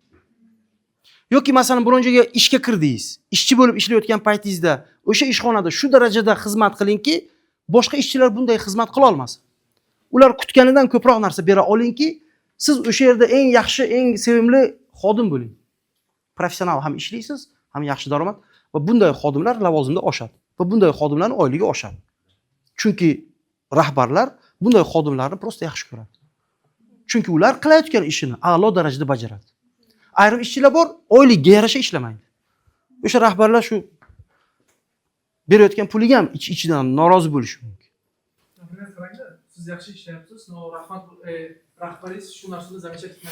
Yoki masalan, biron joyga ishga kirdingiz, ishchi bo'lib ishlayotgan paytingizda o'sha ishxonada shu darajada xizmat qilingki, boshqa ishchilar bunday xizmat qila olmasin. Ular kutganidan ko'proq narsa bera olingki, siz o'sha yerda eng yaxshi, eng sevimli xodim bo'ling. Professional ham ishlaysiz, ham yaxshi daromad va bunday xodimlar lavozimda oshadi va bunday xodimlarning oyligi oshadi. Chunki rahbarlar bunday xodimlarni prosta yaxshi ko'radi. Chunki ular qilayotgan ishini a'lo darajada bajaradi. Ayrim ishchilar bor, oylikka yarasha ishlamaydi. O'sha rahbarlar shu berayotgan puliga ham ichidan norozi bo'lishi mumkin. Например, qarangda, siz yaxshi ishlayapsiz, no rahbaringiz shu narsani zamechательно.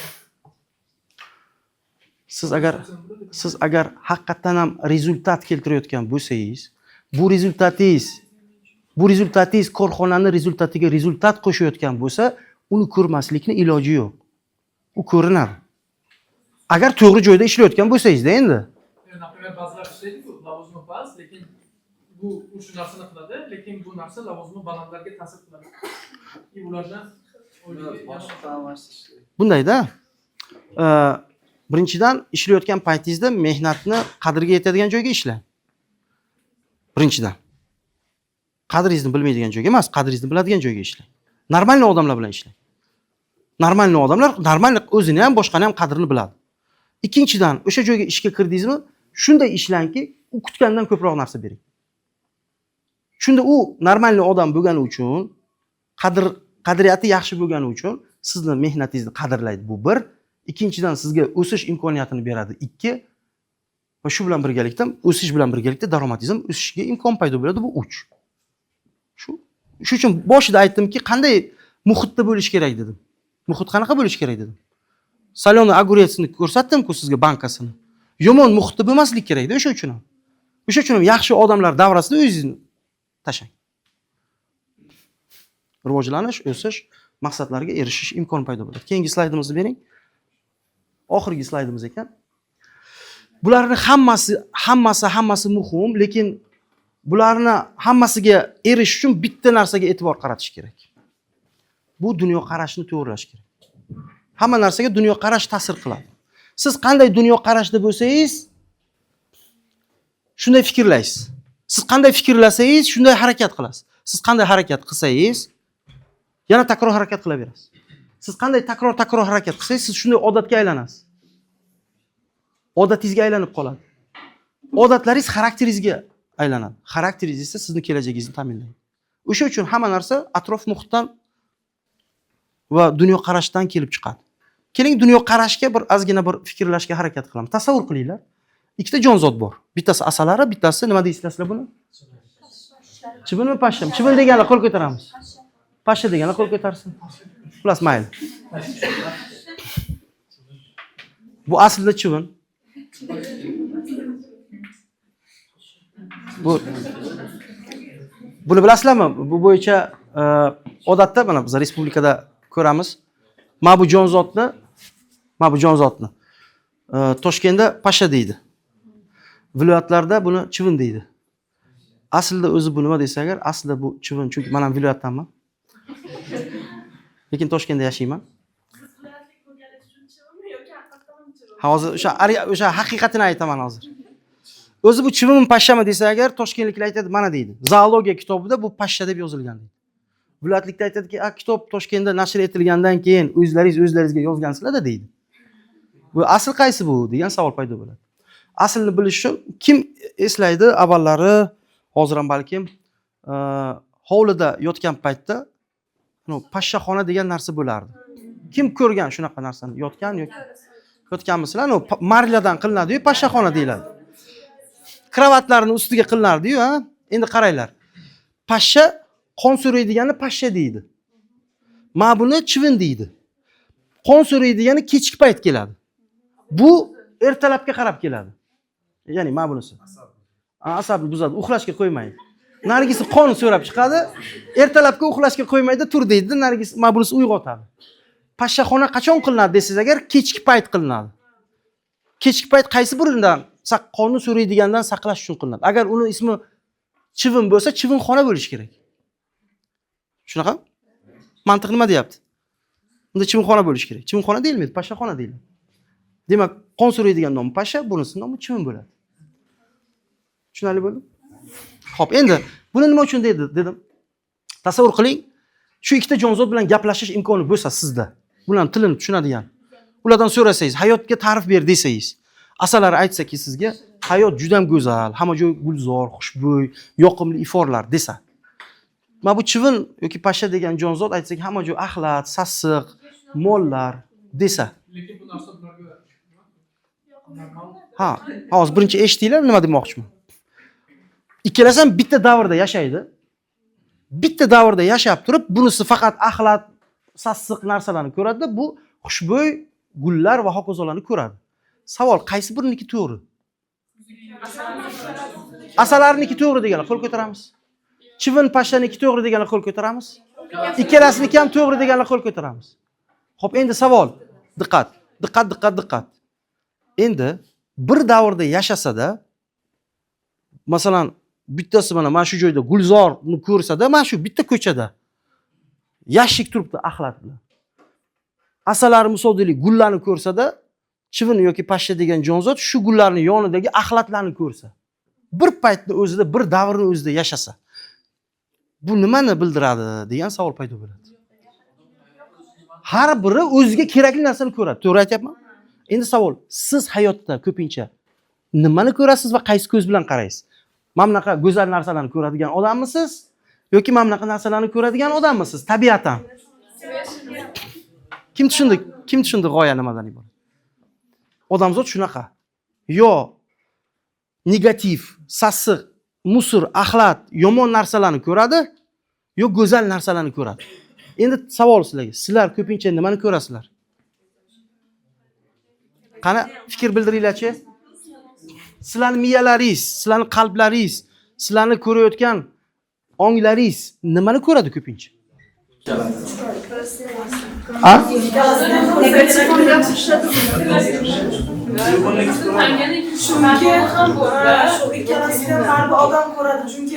Siz agar haqiqatan ham rezultat keltirayotgan bo'lsangiz, bu rezultatingiz korxonani rezultatiga rezultat qo'shayotgan bo'lsa, uni ko'rmaslikning iloji yo'q. U ko'rinadi. Agar to'g'ri joyda ishlayotgan bo'lsangiz-da endi. Например, ba'zilar ishlaydi-ku, lavozimi past, lekin bu shu narsani qiladi, lekin bu narsa lavozimi balandlarga ta'sir qiladi. Ulardan Bundayda birinchidan ishlayotgan paytingizda mehnatni qadriga yetadigan joyga ishlang. Birinchidan. Qadringizni bilmaydigan joyga emas, qadringizni biladigan joyga ishlang. Normalniy odamlar bilan ishlang. Normalniy odamlar normalniy o'zini ham, boshqani ham qadrini biladi. Ikkinchidan, o'sha joyga ishga kirdingizmi, shunday ishlanki, u kutgandan ko'proq narsa bering. Shunda u normalniy odam bo'lgani uchun, qadriyati yaxshi bo'lgani uchun sizni mehnatingizni qadrlaydi. Bu bir. Ikkinchidan sizga o'sish imkoniyatini beradi. 2. Va shu bilan birgalikda, o'sish bilan birgalikda daromadingiz ham o'sishiga imkon paydo bo'ladi. Bu 3. Shu uchun boshida aytdimki, qanday muhitda bo'lish kerak dedim. Muhit qanaqa bo'lish kerak dedim. Saloni oguretsini ko'rsatdim-ku sizga bankasini. Yomon muhitda bo'lmaslik kerak-da o'sha uchun ham. O'sha uchun ham yaxshi odamlar davrasida o'zingizni tashlang. Rivojlanish, o'sish, maqsadlarga erishish imkon paydo bo'ladi. Keyingi slaydimizni bering. Oxirgi slaydimiz ekan. Bularning hammasi muhim, lekin bularni hammasiga erishish uchun bitta narsaga e'tibor qaratish kerak. Bu dunyoqarashni to'g'rilash kerak. Hamma narsaga dunyoqarash ta'sir qiladi. Siz qanday dunyoqarashda bo'lsangiz, shunday fikrlaysiz. Siz qanday fikrlasangiz, shunday harakat qilasiz. Siz qanday harakat qilsangiz, yana takror harakat qilaverasiz. Siz qanday takror harakat qilsangiz, siz shunday odatga aylanasiz. Odatingizga aylanib qoladi. Odatlaringiz xarakteringizga aylanadi. Xarakteringiz esa sizni kelajagingizni ta'minlaydi. O'sha uchun hamma narsa atrof muhitdan va dunyoqarashdan kelib chiqadi. Keling, dunyoqarashga bir ozgina bir fikrlashga harakat qilamiz. Tasavvur qilinglar. Ikkita jonzot bor. Bittasi asalari, bittasi nima deysizlar buni? Chivinmi, pashshami? Chivin deganlar qo'l ko'taramiz. Pashsha deganlar qo'l ko'tarsin. Xullas, mayli. Bu aslida chivin. Buni bilasizlarmi? Bu bo'yicha odatda mana biz respublikada ko'ramiz. Mana bu jonzotni Toshkentda pashsha deydi. Viloyatlarda buni chivin deydi. Aslida o'zi bu nima desa agar, aslida bu chivin, chunki men ham viloyatdanman. Lekin Toshkentda yashayman. Hozir o'sha haqiqatini aytaman hozir. O'zi bu chivin pashshami desa agar, toshkentliklar aytadi, mana deydi. Zoologiya kitobida bu pashsha deb yozilgan deydi. Viloyatliklar aytadiki, kitob Toshkentda nashr etilgandan keyin o'zlaringizga yozgansizlar-da deydi. Bu asl qaysi bu degan savol paydo bo'ladi. Aslini bilish uchun kim eslaydi, avvallari, hozir ham balkim hovlida yotgan paytda pashshaxona degan narsa bo'lardi. Kim ko'rgan shunaqa narsani? Yotganmisizlar? Marladan qilinadi-yu, pashshaxona deyiladi. Kravatlarning ustiga qilinardi-yu, ha? Endi qaranglar. Pashsha qon so'raydigani pashsha deydi. Mana buni chivin deydi. Qon so'raydigani kechki payt keladi. Bu ertalabga qarab keladi. Ya'ni mana bunisi. Asabni buzadi, uxlashga qo'ymaydi. Narigisi qon so'rab chiqadi, ertalabga uxlashga qo'ymaydi, tur deydi, narigisi mana bunisi uyg'otadi. Pashshaxona qachon qilinadi desangiz agar, kechki payt qilinadi. Kechki payt qaysi biridan qonni so'raydigandan saqlash uchun qilinadi. Agar uni ismi chivin bo'lsa, chivinxona bo'lishi kerak. Shunaqa? Mantiq nima deyapti? Unda chivinxona bo'lishi kerak. Chivinxona deyilmaydi, pashshaxona deyiladi. Demak, qon so'raydigan nomi pashsha, bunisi nomi chivin bo'ladi. Tushunarli bo'ldi? Xo'p, endi buni nima uchun dedim? Tasavvur qiling, shu ikkita jonzot bilan gaplashish imkoni bo'lsa sizda, ularning tilini tushunadigan. Ulardan so'rasangiz, hayotga ta'rif ber desangiz, asalari aytsaki sizga, hayot juda ham go'zal, hamma joy gulzor, xushbo'y, yoqimli iforlar desa. Mana bu chivin yoki pashsha degan jonzot aytsak hamma joy axlat, sassiq, mollar desa. Lekin bu narsa bularga normal. Ha, hozir birinchi eshitdinglar nima demoqchiman. Ikkalasi ham bitta davrda yashaydi. Bitta davrda yashab turib, bunisi faqat axlat, sassiq narsalarni ko'radi, bu xushbo'y gullar va hokazolarni ko'radi. Savol, qaysi biriniki to'g'ri? Asalarniki to'g'ri deganlar qo'l ko'taramiz. Chivin pashshaniki to'g'ri deganlar qo'l ko'taramiz. Ikkalasiniki ham to'g'ri deganlar qo'l ko'taramiz. Xo'p, endi savol. Diqqat. Diqqat, diqqat, diqqat. Endi bir davrda yashasada, masalan, bittasi mana shu joyda gulzorni ko'rsada, mana shu bitta ko'chada yashik turibdi axlat bilan. Asalari musodili gullarni ko'rsada, chivin yoki pashsha degan jonzot shu gullarning yonidagi axlatlarni ko'rsa, bir paytni o'zida, bir davrni o'zida yashasa, bu nimani bildiradi degan savol paydo bo'ladi. Har biri o'ziga kerakli narsani ko'radi. To'g'ri aytyapman? Endi savol, siz hayotda ko'pincha nimani ko'rasiz va qaysi ko'z bilan qaraysiz? Mana bunaqa go'zal narsalarni ko'radigan odammisiz yoki mana bunaqa narsalarni ko'radigan odammisiz tabiatan? Kim tushundi? Kim tushundi g'oya nimadan iborat? Odamzod shunaqa. Yo negativ, sassiq, musur, axlat, yomon narsalarni ko'radi, yo go'zal narsalarni ko'radi. Endi savol sizlarga. Sizlar ko'pincha nimani ko'rasizlar? Qani fikr bildiringlar-chi? Sizlarning miyalaringiz, sizlarning qalblaringiz, sizlarni ko'rayotgan onglaringiz nimani ko'radi ko'pincha? Ha? Chunki shu ikkalasidan har bir odam ko'radi. Chunki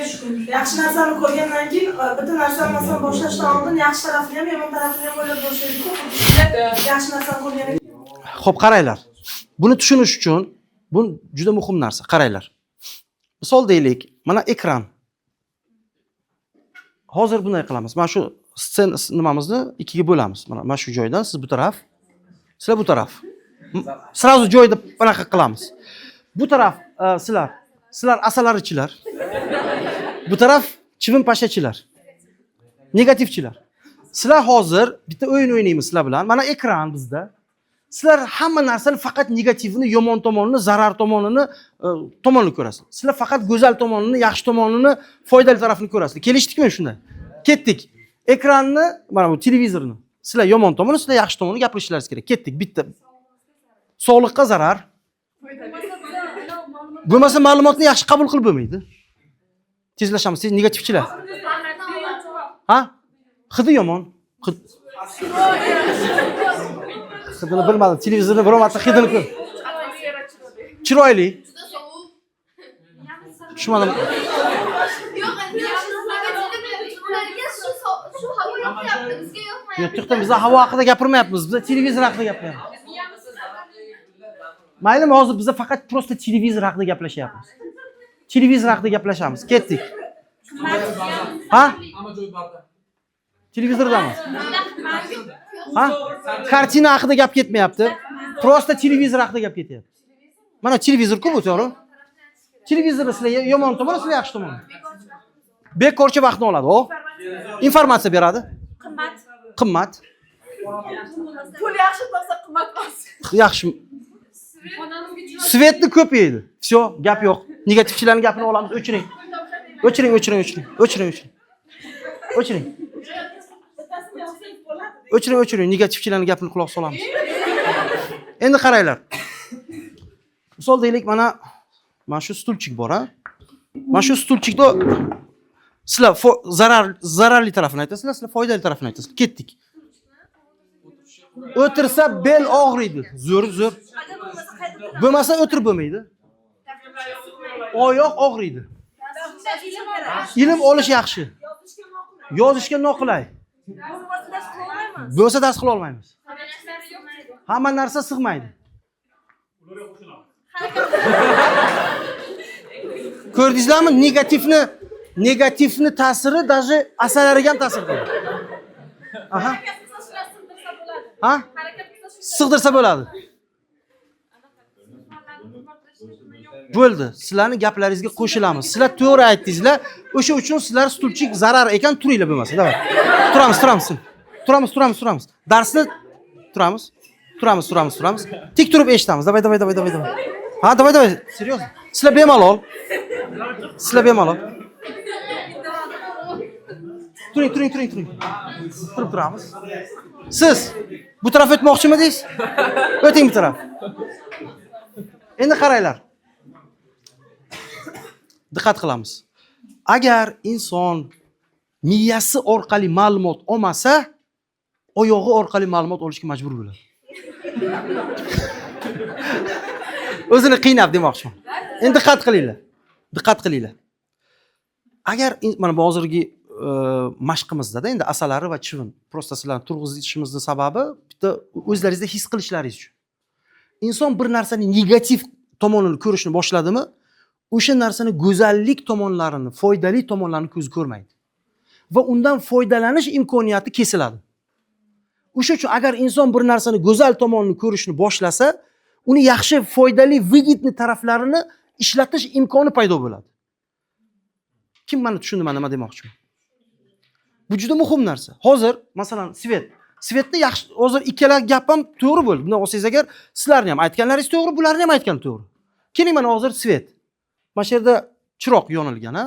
yaxshi narsani ko'rgandan keyin bitta narsani masalan boshlashdan oldin yaxshi tarafini ham, yomon tarafini ham o'ylab boshlaydi-ku. Yaxshi narsani ko'rgandan keyin. Xo'p, qaranglar. Buni tushunish uchun bu juda muhim narsa. Qaranglar. Misol deylik, mana ekran. Hozir bunday qilamiz. Mana shu nimamizni ikkiga bo'lamiz. Mana shu joydan siz bu taraf, sizlar bu taraf. Sразу joyda bunaqa qilamiz. Bu taraf sizlar asalarichilar. Bu taraf chivin pashshachilar. Negativchilar. Sizlar hozir bitta o'yin o'ynaymiz sizlar bilan. Mana ekran bizda. Sizlar hamma narsani faqat negativini, yomon tomonini, zarar tomonini ko'rasizlar. Sizlar faqat go'zal tomonini, yaxshi tomonini, foydali tarafini ko'rasizlar. Kelishdikmi shunday? Ketdik. Ekranni, mana bu televizorni. Sizlar yomon tomoni, sizlar yaxshi tomonini gapirishlaringiz kerak. Ketdik bitta. Sog'liqqa zarar. Bo'lmasa ma'lumotni yaxshi qabul qilib bo'lmaydi. Tezlashamiz, siz negativchilar. Ha? Hidi yomon. Hidini bilmadim. Televizorni biromatda hidini ko'r. Chiroyli. Tushunmadim. Yo'q, to'xtam, biz havo haqida gapirmayapmiz. Biz televizor haqida gapiryapmiz. Maylimi, hozir biz faqat prosta televizor haqida gaplashyapmiz. Televizor haqida gaplashamiz. Ketdik. Ha? Hamma joy borda. Televizordami? Ha? Kartina haqida gap ketmayapti. Prosta televizor haqida gap ketyapti. Mana televizor-ku bu, to'g'ri? Televizorda sizlar yomon tomoni, sizlar yaxshi tomoni. Bekorchi vaqtni oladi, o. Informatsiya beradi. Qimmat. Pul yaxshi bo'lsa qimmat bo'lsin. Yaxshi. Svetni ko'p yeydi. Всё, gap yo'q. Negativchilarning gapini olamiz, o'chiring. O'chiring. O'chiring, negativchilarning gapini quloq solamiz. Endi qaranglar. Misol deylik, mana shu stulchik bor, ha? Mana shu stulchikda sizlar zararli tarafini aytasizlar, sizlar foydali tarafini aytasizlar. Ketdik. O'tirsa bel og'riydi. Zo'r. Bo'lmasa o'tirib bo'lmaydi. Oyoq og'riydi. Ilm olish yaxshi. Yozishga noqulay. Bo'lsa dars qila olmaymiz. Hamma narsa sig'maydi. Ko'rdingizlarmi? Negativni ta'siri даже asalariga ham ta'sir qiladi. Aha. Ha? Sig'dirsa bo'ladi. Bo'ldi. Sizlarning gaplaringizga qo'shilamiz. Sizlar to'g'ri aytdingizlar. O'sha uchun sizlar stulchik zarar ekan, turinglar bo'lmasa. Davay. Turamiz. Darsni turamiz. Tik turib eshitamiz. Davay. Ha, davay. Serios. Sizlar bemalol. Turing. Turib turamiz. Siz bu taraf o'tmoqchimidingiz? O'ting bu taraf. Endi qaranglar. Diqqat qilamiz. Agar inson miyasi orqali ma'lumot olmasa, oyog'i orqali ma'lumot olishga majbur bo'ladi. O'zini qiynab demoqchiman. Endi diqqat qilinglar. Agar mana bu hozirgi mashqimizda endi asalari va chivin prosta sizlarni turg'izishimizning sababi bitta o'zlaringizda his qilishlaringiz uchun. Inson bir narsani negativ tomonini ko'rishni boshladimi, o'sha narsani go'zallik tomonlarini, foydali tomonlarini ko'zi ko'rmaydi. Va undan foydalanish imkoniyati kesiladi. O'sha uchun agar inson bir narsani go'zal tomonini ko'rishni boshlasa, uni yaxshi, foydali, vigidni taraflarini ishlatish imkoni paydo bo'ladi. Kim meni tushundi, men nima demoqchiman? Bu juda muhim narsa. Hozir masalan Svetni yaxshi, hozir ikkala gap ham to'g'ri bo'ldi. Bundan olsangiz agar sizlarning ham aytganlaringiz to'g'ri, bularning ham aytgani to'g'ri. Keling, mana hozir Svet. Mana shu yerda chiroq yonilgan, ha?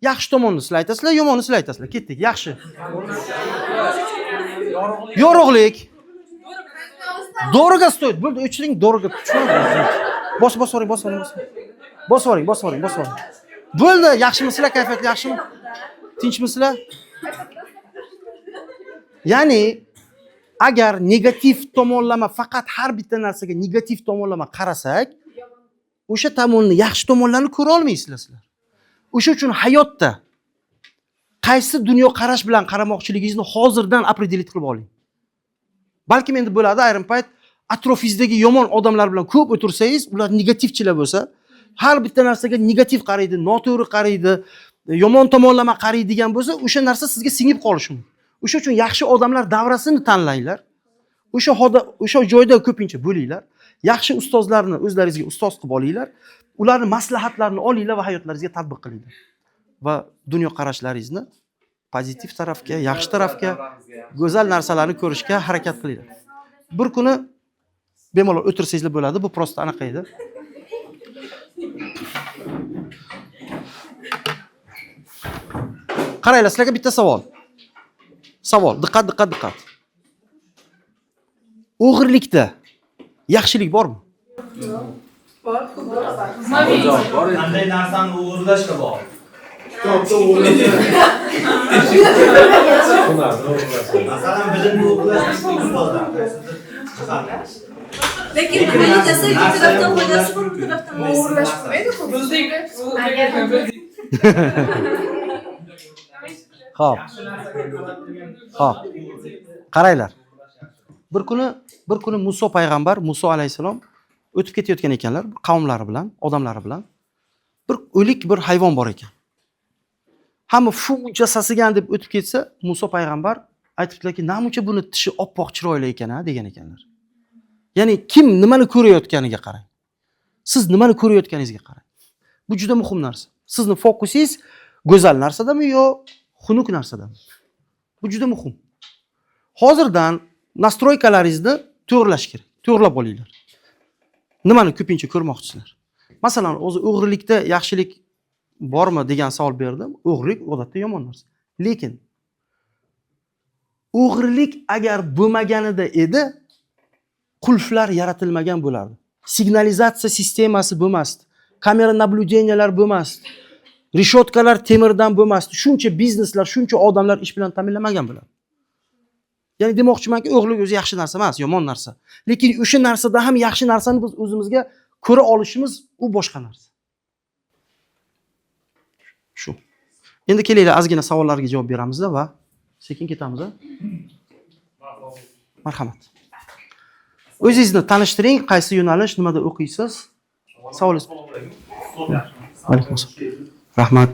Yaxshi tomonni sizlar aytasizlar, yomonni sizlar aytasizlar. Ketdik. Yaxshi. Yorug'lik. Doriga stoyt. Bo'ldi, o'chiring, doriga. Bosvoring. Bo'ldi, yaxshimisizlar, kayfiyat yaxshimi? Tinchmisizlar? Ya'ni agar negativ tomonlama, faqat har bitta narsaga negativ tomonlama qarasak, o'sha tomonni, yaxshi tomonlarini ko'ra olmaysizlar sizlar. O'sha uchun hayotda qaysi dunyo qarash bilan qaramoqchiligingizni hozirdan определить qilib oling. Balkim endi bo'ladi, ayrim payt atrofingizdagi yomon odamlar bilan ko'p o'tirsangiz, ular negativchilar bo'lsa, har bitta narsaga negativ qaraydi, noto'g'ri qaraydi, yomon tomonlama qaraydigan bo'lsa, o'sha narsa sizga singib qolishi mumkin. O'sha uchun yaxshi odamlar davrasini tanlanglar. O'sha joyda ko'pincha bo'linglar. Yaxshi ustozlarni o'zlaringizga ustoz qilib olinglar. Ularning maslahatlarini olinglar va hayotlaringizga tatbiq qilinglar. Va dunyo qarashlaringizni pozitiv tarafga, yaxshi tarafga, go'zal narsalarni ko'rishga harakat qilinglar. Bir kuni bemalol o'tirsangizlar bo'ladi, bu prosta anaqa edi. Qaranglar, sizlarga bitta savol. Diqqat. O'g'irlikda yaxshilik bormi? Bor. Qanday narsani o'g'irlashga bor? Kitobda masalan, bilimni o'g'irlash ustozlar. Lekin nima desa, ikki tarafdan foydasi bor, ikki tarafdan O'g'irlash bo'lmaydi-ku. Xo'p. Qaranglar. Bir kuni Muso payg'ambar, Muso alayhisalom o'tib ketayotgan ekanlar qavmlari bilan, odamlari bilan. Bir o'lik bir hayvon bor ekan. Hamma funcha sasigan deb o'tib ketsa, Muso payg'ambar aytibdilarki, "Namuncha buni tishi oppoq chiroyli ekan-a?" degan ekanlar. Ya'ni kim nimani ko'rayotganiga qarang. Siz nimani ko'rayotganingizga qarang. Bu juda muhim narsa. Sizning fokusingiz go'zal narsadami yo xunuk narsadami? Bu juda muhim. Hozirdan nastroykalaringizni to'g'rilash kerak. To'g'rilab olinglar. Nimani ko'pincha ko'rmoqchisizlar? Masalan, o'zi o'g'rilikda yaxshilik bormi degan savol berdim. O'g'rilik odatda yomon narsa. Lekin o'g'rilik agar bo'lmaganida edi, qulflar yaratilmagan bo'lardi. Signalizatsiya sistemasi bo'lmasdi. Kamera nabludeniyalar bo'lmasdi. Rishotkalar temirdan bo'lmasdi. Shuncha bizneslar, shuncha odamlar ish bilan ta'minlanmagan bo'ladi. Ya'ni demoqchimanki, o'g'rilik o'zi yaxshi narsa emas, yomon narsa. Lekin o'sha narsada ham yaxshi narsani biz o'zimizga ko'ra olishimiz u boshqa narsa. Shu. Endi kelinglar, ozgina savollarga javob beramizda va sekin ketamiz. Marhamat. O'zingizni tanishtiring, qaysi yo'nalish, nimada o'qiysiz? Savolingiz. Alaykum assalom. Rahmat.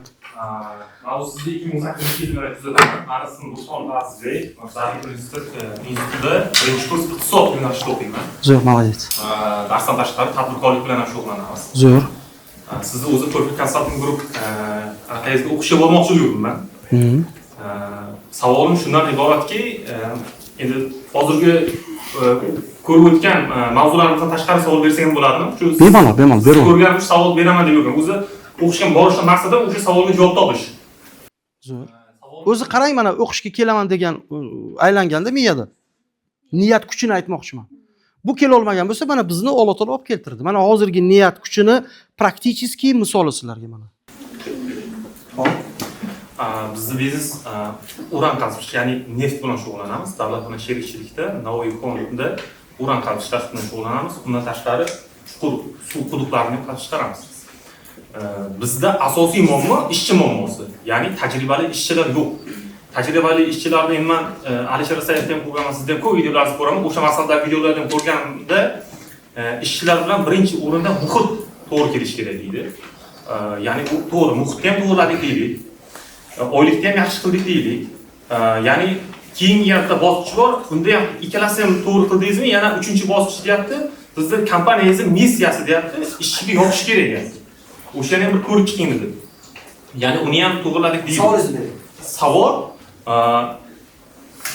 Sizda 2018-yilda tuzatilgan Arasin Ruslan Bazizbek, Zarur institutida birinchi kurs iqtisod yo'nalishida o'qiyman. Zo'r, молодец. Darsdan tashqari tadbirkorlik bilan ham shug'ullanamiz. Zo'r. Sizni o'zi Perfect Consulting Group anaqangizga o'qishga bormoqchi bo'ldim men. Savolim shundan iboratki, endi hozirgi ko'rib o'tgan mavzularimizdan tashqari savol bersam bo'ladimi? Shu bemalol beraman. Ko'rganimiz savol beraman deb yurgan. O'zi o'qishga borishdan maqsadim o'sha savolga javob topish. Zo'r. O'zi qarang, mana o'qishga kelaman degan aylanganda miyada. Niyat kuchini aytmoqchiman. Bu kela olmagan bo'lsa, mana bizni Alloh taolo olib keltirdi. Mana hozirgi niyat kuchini praktichески misoli sizlarga mana. Bizni biznes uran qazish, ya'ni neft bilan shug'ullanamiz. Davlat bilan sherikchilikda Navoiy konida uran qazish bilan shug'ullanamiz. Bundan tashqari chuqur suv quduqlarini qazib chiqaramiz. Bizda asosiy muammo ishchi muammosi, ya'ni tajribali ishchilar yo'q. Tajribali ishchilarni men Alisher Sayevdan ko'rganman, sizdan ko'p videolarni ko'raman. O'sha maqsadagi videolardan ko'rganda ishchilar bilan birinchi o'rinda muhit to'g'ri kelish kerak deydi. Ya'ni u to'g'ri, muhitni ham to'g'irladik deylik. Oylikni ham yaxshi qildik deylik. Ya'ni keyingi yerda bosqich bor. Bunda ham ikkalasini ham to'g'ri qildingizmi? Yana 3-bosqich deyapti. Bizda kompaniyamizning missiyasi deyapti, ishchiga yoqish kerak deyapti. O'shani ham bir ko'rib chiqing dedi. Ya'ni uni ham to'g'irladik deydi. Savol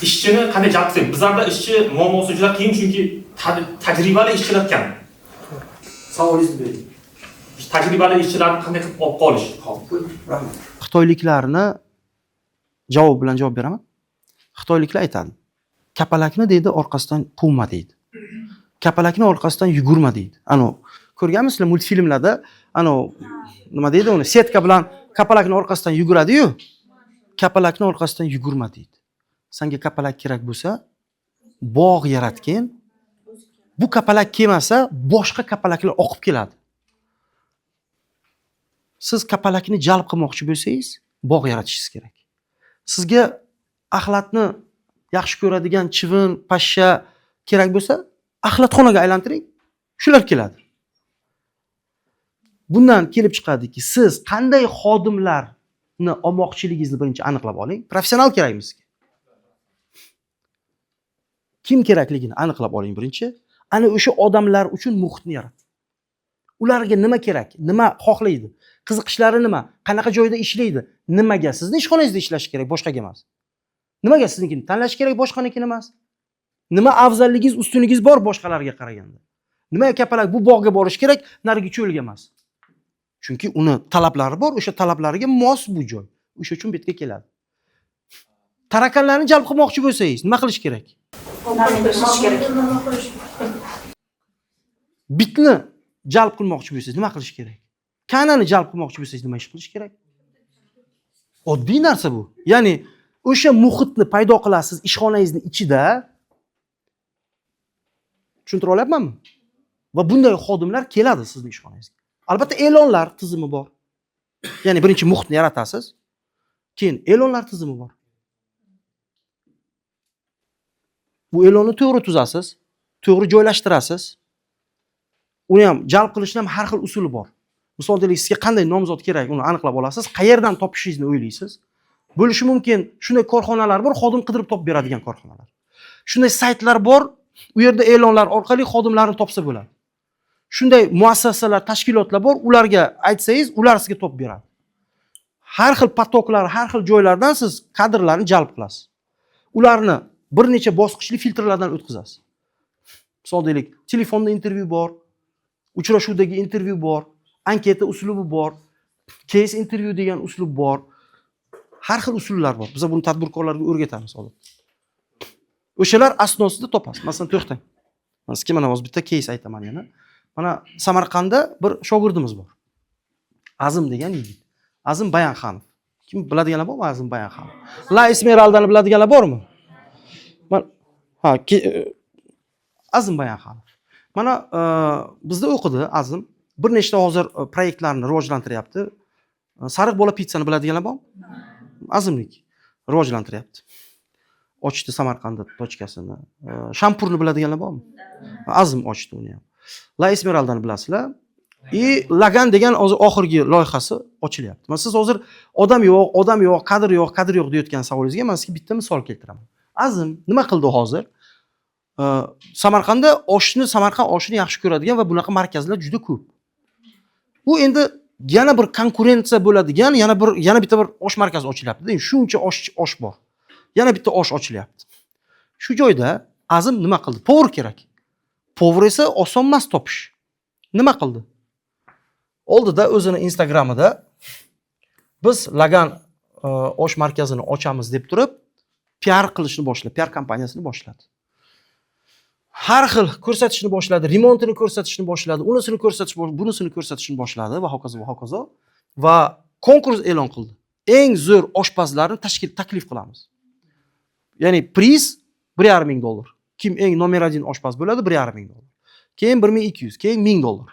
ishchini qanday jalb qilsak? Bizlarda ishchi muammosi juda qiyin, chunki tajribali ishchilar kam. Savolingizni bering. Tajribali ishchilarni qanday qilib olib qolish? Rahmat. Xitoyliklarni javob bilan javob beraman. Xitoyliklar aytadi. Kapalakni deydi orqasidan quvma deydi. Kapalakni orqasidan yugurma deydi. Ko'rganmisizlar multfilmlarda, nima deydi uni? Setka bilan kapalakni orqasidan yuguradi-yu. Kapalakni orqasidan yugurma deydi. Senga kapalak kerak bo'lsa, bog' yaratgin. Bu kapalak kelmasa, boshqa kapalaklar oqib keladi. Siz kapalakni jalb qilmoqchi bo'lsangiz, bog' yaratishingiz kerak. Sizga axlatni yaxshi ko'radigan chivin, pashsha kerak bo'lsa, axlatxonaga aylantiring. Shular keladi. Bundan kelib chiqadiki, siz qanday xodimlarni olmoqchiligingizni birinchi aniqlab oling. Professional kerakmi sizga? Kim kerakligini aniqlab oling birinchi. Ana o'sha odamlar uchun muhitni yarating. Ularga nima kerak? Nima xohlaydi? Qiziqishlari nima? Qanaqa joyda ishlaydi? Nimaga sizni ishxonangizda ishlash kerak, boshqaga emas? Nimaga siznikini tanlash kerak, boshqanikini emas? Nima afzalligingiz, ustunigiz bor boshqalarga qaraganda? Nimaga kapalak bu bog'ga borish kerak, narigi cho'lga emas? Chunki uni talablari bor, o'sha talablariga mos bu joy. O'sha uchun bu yerga keladi. Tarakanlarni jalb qilmoqchi bo'lsangiz, nima qilish kerak? Bitni jalb qilmoqchi bo'lsangiz, nima qilish kerak? Kanani jalb qilmoqchi bo'lsangiz, nima ish qilish kerak? Oddiy narsa bu. Ya'ni o'sha muhitni paydo qilasiz ishxonangizning ichida. Tushuntira olyapmanmi? Va bunday xodimlar keladi sizning ishxonangizga. Albatta e'lonlar tizimi bor. Ya'ni birinchi muhitni yaratasiz, keyin e'lonlar tizimi bor. Bu e'lonni to'g'ri tuzasiz, to'g'ri joylashtirasiz. Uni ham jalb qilishning ham har xil usuli bor. Misol deylik, sizga qanday nomzod kerak, uni aniqlab olasiz, qayerdan topishingizni o'ylaysiz. Bo'lishi mumkin, shunday korxonalar bor, xodim qidirib topib beradigan korxonalar. Shunday saytlar bor, u yerda e'lonlar orqali xodimlarni topsa bo'ladi. Shunday muassasalar, tashkilotlar bor, ularga aytsangiz, ular sizga topib beradi. Har xil potoklar, har xil joylardan siz kadrlarni jalb qilasiz. Ularni bir necha bosqichli filtrlardan o'tkazasiz. Misol deylik, telefonda intervyu bor, uchrashuvdagi intervyu bor, anketa uslubi bor, case intervyu degan uslub bor. Har xil usullar bor. Biz buni tadbirkorlarga o'rgatamiz hozir. O'shalar asnosida topasiz. Masalan, to'xtang. Men sizga mana hozir bitta case aytaman yana. Mana Samarqandda bir shogirdimiz bor. Azim degan yigit. Azim Bayanxonov. Kim biladiganlar bormi Azim Bayanxonov? La Esmeraldani biladiganlar bormi? Azim Bayanxonov. Mana bizda o'qidi Azim. Bir nechta hozir proyektlarni rivojlantiryapti. Sariq bola pitsani biladiganlar bormi? Azimlik rivojlantiryapti. Ochdi Samarqandda tochkasini. Shampurni biladiganlar bormi? Azim ochdi uni ham. La Esmeraldani bilasizlar. Lagan degan hozir oxirgi loyihasi ochilyapti. Men siz hozir odam yo'q, kadr yo'q deyotgan savolingizga men sizga bitta misol keltiraman. Azim nima qildi hozir? Samarqand oshini yaxshi ko'radigan va bunaqa markazlar juda ko'p. U endi yana bir konkurensiya bo'ladigan, yana bitta bir osh markazi ochilyapti. Shuncha osh bor. Yana bitta osh ochilyapti. Shu joyda Azim nima qildi? Povur kerak. Povur esa oson emas topish. Nima qildi? Oldida o'zini Instagramida biz Lagan osh markazini ochamiz deb turib, PR qilishni boshladi, PR kompaniyasini boshladi. Har xil ko'rsatishni boshladi, remontini ko'rsatishni boshladi, unisini ko'rsatish, bunisini ko'rsatishni boshladi va hokazo va hokazo. Va konkurs e'lon qildi. Eng zo'r oshpazlarni taklif qilamiz. Ya'ni priz $1,500. Kim eng nomer 1 oshpaz bo'ladi $1,500. Keyin 1200, keyin $1000.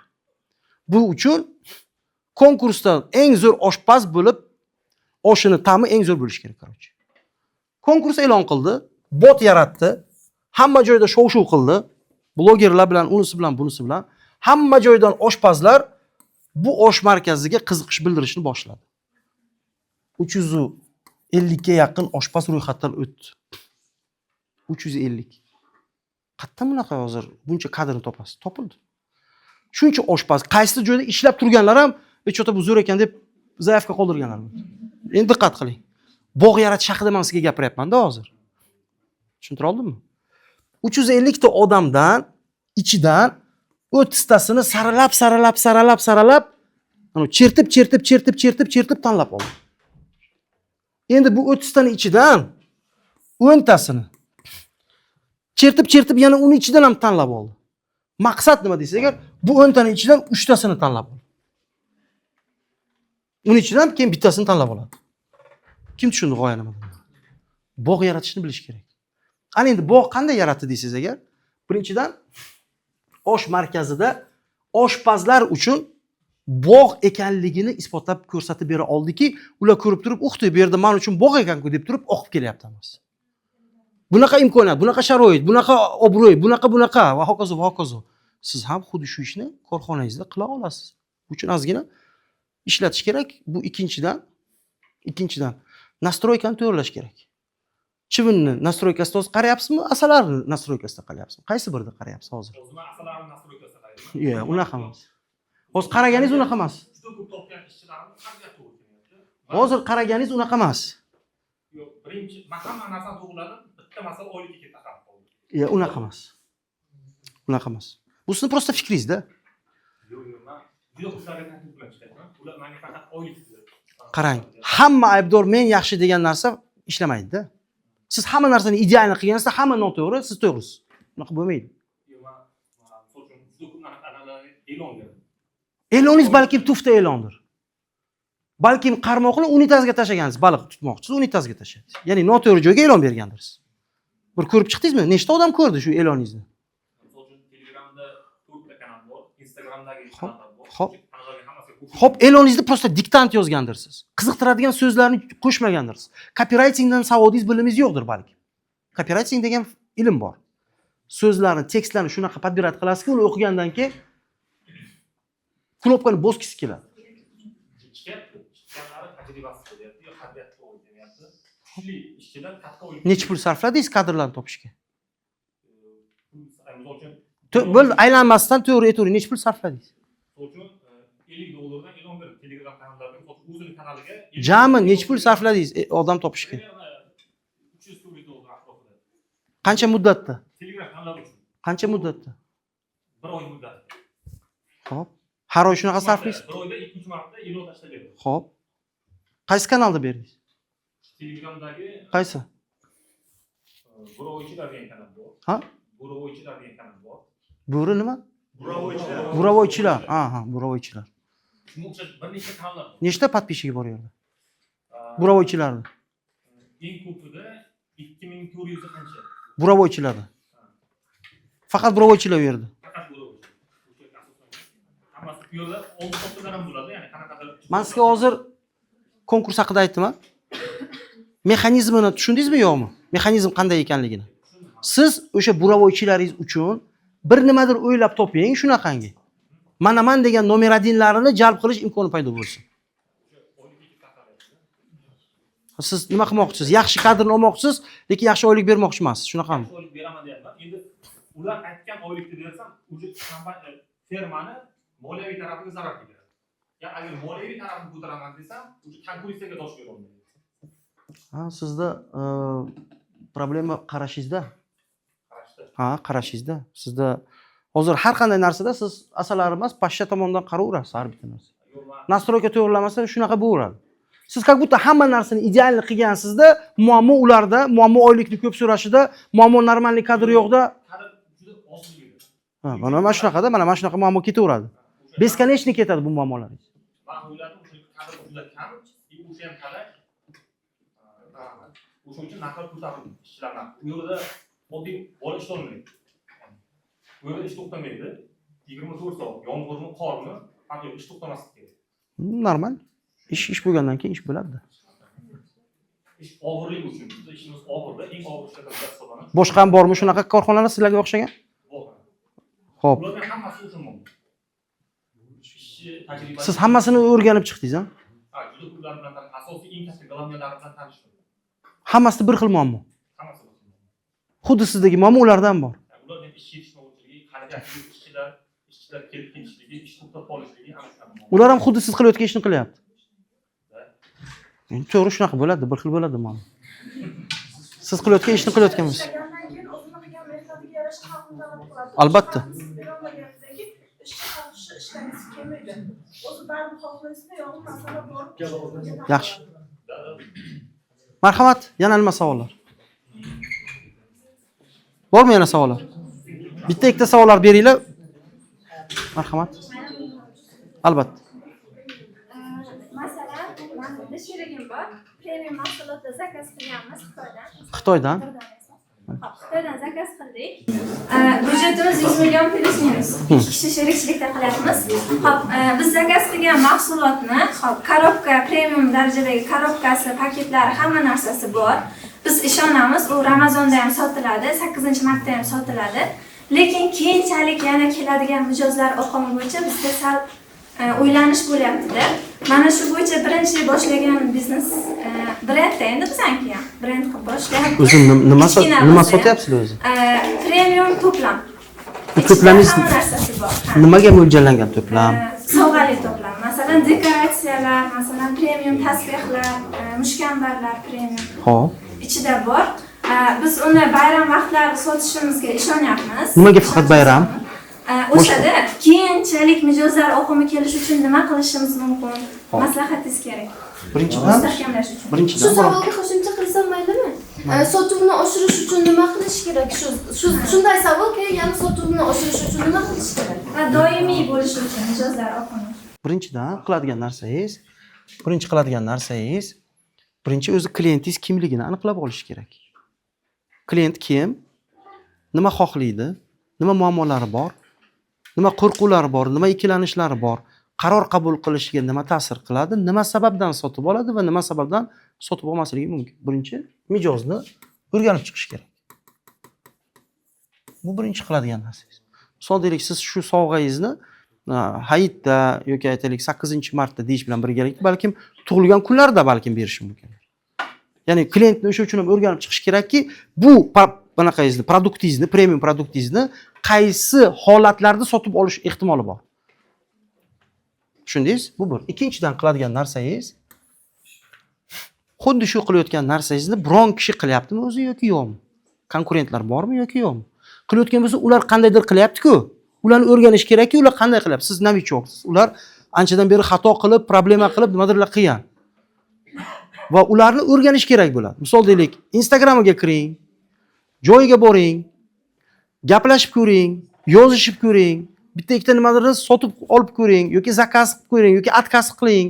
Bu uchun konkursda eng zo'r oshpaz bo'lib, oshini ta'mi eng zo'r bo'lishi kerak, qarochi. Konkurs e'lon qildi, bot yaratdi, hamma joyda shov-shuv qildi, blogerlar bilan, unisi bilan, bunisi bilan, hamma joydan oshpazlar bu osh markaziga qiziqish bildirishni boshladi. 350 ga yaqin oshpaz ro'yxatdan o'tdi. 350. Qayerdan bunaqa hozir buncha kadrni topasiz? Topildi. Shuncha oshpaz, qaysi joyda ishlab turganlar ham bechota bu zo'r ekan deb zaifga qoldirganlar. Endi diqqat qiling. Bog' yaratish haqida men sizga gapiryapman-da hozir. Tushuntira oldimmi? 350 ta odamdan ichidan 30 tasini saralab, chertib tanlab oldi. Endi bu 30 tani ichidan 10 tasini chertib yana uni ichidan ham tanlab oldi. Maqsad nima desa agar, bu 10 tani ichidan 3 tasini tanlab oldi. Uni ichidan keyin bittasini tanlab oladi. Kim tushundi g'oyani? Bog' yaratishni bilish kerak. Ana endi bog' qanday yaratdi deysiz agar? Birinchidan osh markazida oshpazlar uchun bog' ekanligini isbotlab ko'rsatib bera oldiki, ular ko'rib turib, "Uxti, bu yerda men uchun bog' ekan-ku" deb turib oqib kelyaptimiz. Bunaqa imkoniyat, bunaqa sharoit, bunaqa obro'y, bunaqa va hokazo va hokazo. Siz ham xuddi shu ishni korxonangizda qila olasiz. Bu uchun ozgina ishlatish kerak. Bu ikkinchidan nastroykani tayyorlash kerak. Chivinni nastroykasida hozir qarayapsizmi? Asalarni nastroykasida qarayapsizmi? Qaysi birida qarayapsiz hozir? O'zim asalarni nastroykasida qarayapman. Yo'q, unaqa emas. Hozir qaraganingiz unaqa emas. Juda ko'p topgan ishchilarimni qanday to'g'ri kelyapti? Hozir qaraganingiz unaqa emas. Yo'q, birinchi men hamma narsani to'g'riladim, bitta masala oylikka ketdi qarab qoldi. Yo'q, unaqa emas. Bu sizning prosta fikringiz-da. Yo'q, men juda xursandman bilan chiqyapman. Ular menga faqat oylik dedi. Qarang, hamma aybdor men yaxshi degan narsa ishlamaydi-da. Siz hamma narsani idealni qilganingizda hamma noto'g'ri, siz to'g'risiz. Unaqa bo'lmaydi. Yo'q, men so'zim juda ko'p narsalarni e'lon qildim. E'loningiz balkim tufta e'londir. Balkim qarmoqni unitazga tashlagansiz, baliq tutmoqchisiz, unitazga tashladingiz. Ya'ni noto'g'ri joyga e'lon bergandirsiz. Bir ko'rib chiqdingizmi? Nechta odam ko'rdi shu e'loningizni? So'zim Telegramda 4 ta kanal bor, Instagramdagi kanallar bor. Hop. Kanallarga hammasiga Xo'p, e'loningizni prosta diktant yozgandirsiz. Qiziqtiradigan so'zlarni qo'shmagandirsiz. Copywritingdan savodingiz bilimingiz yo'qdir balki. Copywriting degan ilm bor. So'zlarni, tekstlarni shunaqa podbirat qilasizki, uni o'qigandan keyin knopkani bosgisi keladi. Ishchilarni tajribasi bo'lyapti, yo qadriyatli o'ylayapti. Kuchli ishchilar katta o'yin. Necha pul sarfladingiz kadrlarni topishga? Misol uchun Bo'ldi, aylanmasdan to'g'ri aytavering, necha pul sarfladingiz? $50 e'lon berib Telegram kanallarga, o'zining kanaliga Jami necha pul sarfladingiz odam topishga? $300 atrofida. Qancha muddatda? Telegram kanallar uchun Qancha muddatda? 1 oy muddat. Xo'p. Har oy shunaqa sarflaysiz? 1 oyda 2-3 marta e'lon tashlab berdim. Xo'p. Qaysi kanalda berdingiz? Telegramdagi Qaysi? Burovoychilar degan kanal bor. Ha? Burovoychilar degan kanal bor. Bo'ri nima? Burovoychilar. Buravoychilar. Aha, buravoychilar. Shunga o'xshash bir nechta kanallar bor. Nechta podpishchigi bor yerda? Buravoychilarni. Eng ko'pida 2400 qancha? Buravoychilarni. Faqat buravoychilar u yerda. Faqat burovoychilar. Hammasi bu yerda 10 to'ptadan ham bo'ladi, ya'ni qanaqadir. Men sizga hozir konkurs haqida aytdim-a? Mexanizmini tushundingizmi yo'qmi? Mexanizm qanday ekanligini. Siz o'sha buravoychilaringiz uchun bir nimadir o'ylab toping shunaqangi. Mana degan nomer 1larini jalb qilish imkoni paydo bo'lsin. Siz nima qilmoqchisiz? Yaxshi kadrni olmoqchisiz, lekin yaxshi oylik bermoqchi emas. Shunaqami? Oylik beraman deyapman. Endi ular aytgan oylikni bersam, o'sha kompaniya firmani moliyaviy tarafiga zarar keladi. Yani agar moliyaviy tarafni ko'taraman desam, o'sha konkurensiyaga dosh bera olmaydi. Ha, sizda problema qarashingizda. Qarashda. Ha, qarashingizda. Sizda hozir har qanday narsada siz asalari emas, pashsha tomondan qaraverasiz har bitta narsa. Nastroyka to'g'rilamasa shunaqa bo'laveradi. Siz как будто hamma narsani idealni qilgansizda, muammo ularda, muammo oylikni ko'p so'rashida, muammo normalniy kadr yo'qda. Kadr juda ozlik edi. Ha, mana shunaqada, mana shunaqa muammo ketaveradi. Beskonechniy ketadi bu muammolaringiz. Men o'yladim, o'sha kadr juda kam, o'sha ham talab. O'sha uchun narxlar ko'tarildi ishchilardan. U yerda oddiy bola ishlolmaydi. Bu yerda ish to'xtamaydi. 24 soat, yomg'irmi, qormi, faqat ish to'xtamaslik kerak. Normal. Ish bo'lgandan keyin ish bo'ladi. Ish og'irligi uchun, bizda ishimiz og'irda, eng og'ir ishlardan biri hisoblanadi. Boshqa ham bormi shunaqa korxonalar sizlarga o'xshagan? Bor. Xo'p. Ularning hammasi o'sha mo'min. Ishchi tajribasi. Siz hammasini o'rganib chiqdingiz, ha? Ha, juda ular bilan asosiy eng katta g'alamiyalari bilan tanishdim. Hammasida bir xil muammo. Hammasi bir xil. Xuddi sizdagi muammo ulardan bor. Ularning ish yetishmovchiligi, qanday ishchilar kelib ketishligi, ish to'xtab qolishligi ana shunaqa. Ular ham xuddi siz qilayotgan ishni qilyapti. To'g'ri shunaqa bo'ladi, bir xil bo'ladi muammo. Siz qilayotgan ishni qilayotganmisiz? Ishlagandan keyin o'zini qilgan mehnatiga yarasha haqni talab qiladi. Albatta. Berolmagandan keyin ishchi xohishi ishlagisi kelmaydi. O'zi baribir xohlaysizmi yo'qmi masala borib Yaxshi. Marhamat, yana nima savollar? Bormi yana savollar? Bitta ikkita savollar beringlar. Marhamat. Albatta. Masalan, mana sherigim bor. Premium mahsulotda zakaz qilganmiz Xitoydan. Xitoydan zakaz qildik. Byudjetimiz 100 million plyus minus. 2 kishi sherikchilikda qilyapmiz. Hop, biz zakaz qilgan mahsulotni, hop, korobka, premium darajadagi korobkasi, paketlari, hamma narsasi bor. Biz ishonamiz, u Ramazonda ham sotiladi, 8-martda ham sotiladi. Lekin keyinchalik yana keladigan mijozlar oqimi bo'yicha bizda sal o'ylanish bo'lyapti-da. Mana shu bo'yicha birinchi boshlagan biznes brendda endi bizanki ham brend qilib boshlayapmiz. O'zi nima sotyapsiz o'zi? Premium to'plam. To'plamingiz hamma narsasi bor. nimaga mo'ljallangan to'plam? Sovg'ali to'plam. Masalan, dekoratsiyalar, masalan, premium tasbehlar, mushkambarlar premium. Xo'p. Ichida bor. Biz uni bayram vaqtlari sotishimizga ishonyapmiz. Nimaga faqat bayram? O'shada keyinchalik mijozlar oqimi kelish uchun nima qilishimiz mumkin? Maslahatingiz kerak. Birinchidan, Mustahkamlash uchun. Shu savolga qo'shimcha qilsam maylimi? Sotuvni oshirish uchun nima qilish kerak? Shunday savol, keyin yana sotuvni oshirish uchun nima qilish kerak? Va doimiy bo'lishi uchun mijozlar oqimi. birinchi qiladigan narsangiz, birinchi o'zi klientingiz kimligini aniqlab olish kerak. Klient kim? Nima xohlaydi? Nima muammolari bor? Nima qo'rquvlari bor? Nima ikkilanishlari bor? Qaror qabul qilishiga nima ta'sir qiladi? Nima sababdan sotib oladi va nima sababdan sotib olmasligi mumkin? Birinchi mijozni o'rganib chiqish kerak. Bu birinchi qiladigan narsangiz. Misol deylik, siz shu sovg'angizni hayitda yoki aytaylik 8-martda deyish bilan birgalikda balkim tug'ilgan kunlarda balkim berish mumkin. Ya'ni klientni o'sha uchun ham o'rganib chiqish kerakki, bu bunaqangizni, produktingizni, premium produktingizni qaysi holatlarda sotib olish ehtimoli bor. Tushundingiz? Bu bir. Ikkinchidan qiladigan narsangiz, xuddi shu qilayotgan narsangizni biron kishi qilyaptimi o'zi yoki yo'qmi? Konkurentlar bormi yoki yo'qmi? Qilayotgan bo'lsa, ular qandaydir qilyapti-ku. Ularni o'rganish kerakki, ular qanday qilyapti? Siz novichoksiz. Ular anchadan beri xato qilib, problema qilib, nimadirlar qilgan. Va ularni o'rganish kerak bo'ladi. Misol deylik, Instagramiga kiring, joyiga boring, gaplashib ko'ring, yozishib ko'ring, bitta ikkita nimalarni sotib olib ko'ring yoki zakaz qilib ko'ring yoki отказ qiling.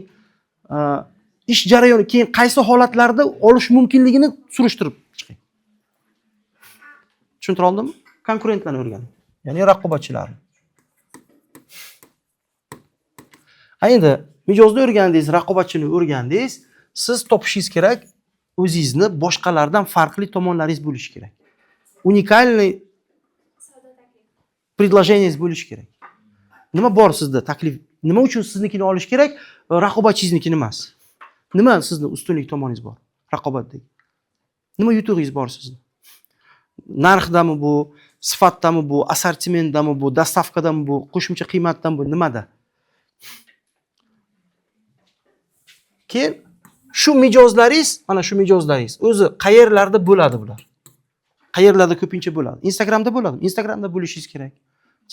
Ish jarayoni keyin qaysi holatlarda olish mumkinligini surishtirib chiqing. Tushuntira oldimmi? Konkurentlarni o'rganing. Ya'ni raqobatchilarni. Endi mijozni o'rgandingiz, raqobatchini o'rgandingiz, siz topishingiz kerak o'zingizni boshqalardan farqli tomonlaringiz bo'lishi kerak. Unikalniy предложениеңiz bo'lishi kerak. Nima bor sizda taklif? Nima uchun siznikini olish kerak? Raqobatchingiznikini emas. Nima sizni ustunlik tomoningiz bor raqobatdagi? Nima yutug'ingiz bor sizni? Narxdami bu, sifatdami bu, assortimentdami bu, dastavkadami bu, qo'shimcha qiymatdami bu, nimada? Keyin shu mijozlaringiz, mana shu mijozlaringiz o'zi qayerlarda bo'ladi bular? Qayerlarda ko'pincha bo'ladi? Instagramda bo'ladi. Instagramda bo'lishingiz kerak.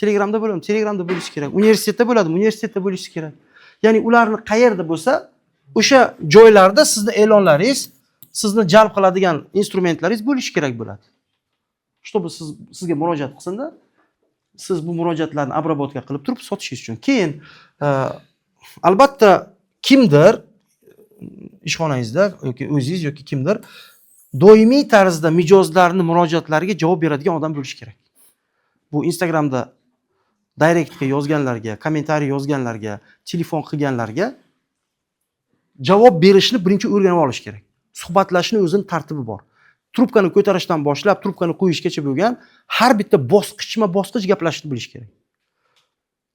Telegramda bo'ladimi? Telegramda bo'lish kerak. Universitetda bo'ladimi? Universitetda bo'lish kerak. Ya'ni ularni qayerda bo'lsa, o'sha joylarda sizni e'lonlaringiz, sizni jalb qiladigan instrumentlaringiz bo'lishi kerak bo'ladi. Чтобы sizga murojaat qilsinda, siz bu murojaatlarni обработка qilib turib sotishingiz uchun. Keyin albatta kimdir ishxonangizda yoki o'zingiz yoki kimdir doimiy tarzda mijozlarning murojaatlariga javob beradigan odam bo'lishi kerak. Bu Instagramda direktga yozganlarga, kommentariy yozganlarga, telefon qilganlarga javob berishni birinchi o'rganib olish kerak. Suhbatlashishning o'zining tartibi bor. Trubkani ko'tarishdan boshlab, trubkani qo'yishgacha bo'lgan har bitta bosqichma-bosqich gaplashishni bilish kerak.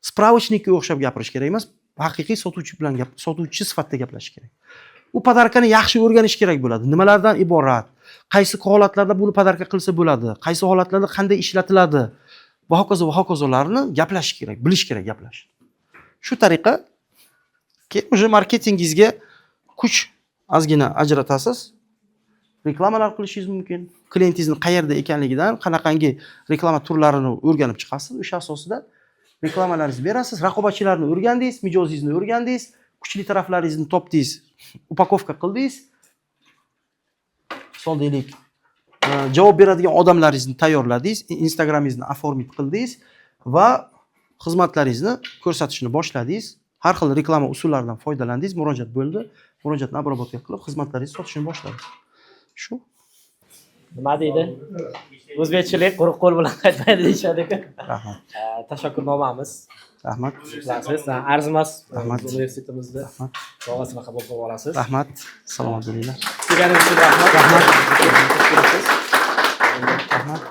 Spravочникka o'xshab gapirish kerak emas, haqiqiy sotuvchi bilan sotuvchi sifatida gaplashish kerak. U podarkani yaxshi o'rganish kerak bo'ladi. Nimalardan iborat? Qaysi holatlarda buni podarka qilsa bo'ladi? Qaysi holatlarda qanday ishlatiladi? Va hokazolarni gaplashish kerak, bilish kerak gaplashishni. Shu tariqa keyin o'sha marketingingizga kuch ozgina ajratasiz. Reklamalar qilishingiz mumkin. Klientingizni qayerda ekanligidan, qanaqangi reklama turlarini o'rganib chiqasiz. O'sha asosida reklamalaringizni berasiz, raqobatchilarni o'rgandingiz, mijozingizni o'rgandingiz, kuchli taraflaringizni topdingiz, upakovka qildingiz. Misol deylik, javob beradigan odamlaringizni tayyorladingiz, Instagramingizni oformit qildingiz va xizmatlaringizni ko'rsatishni boshladingiz. Har xil reklama usullaridan foydalandingiz, murojaat bo'ldi, murojaatni обработка qilib xizmatlaringizni sotishni boshladingiz. Shu. Nima deydi? O'zbekchilik quruq qo'l bilan qaytmaydi deyishadi-ku. Rahmat. Tashakkurnomamiz. Rahmat. Siz arzimas Rahmat. universitetimizda sovg'asini qabul qilib olasiz. Rahmat. Salomat bo'linglar. Kelganingiz uchun rahmat. Rahmat. Rahmat.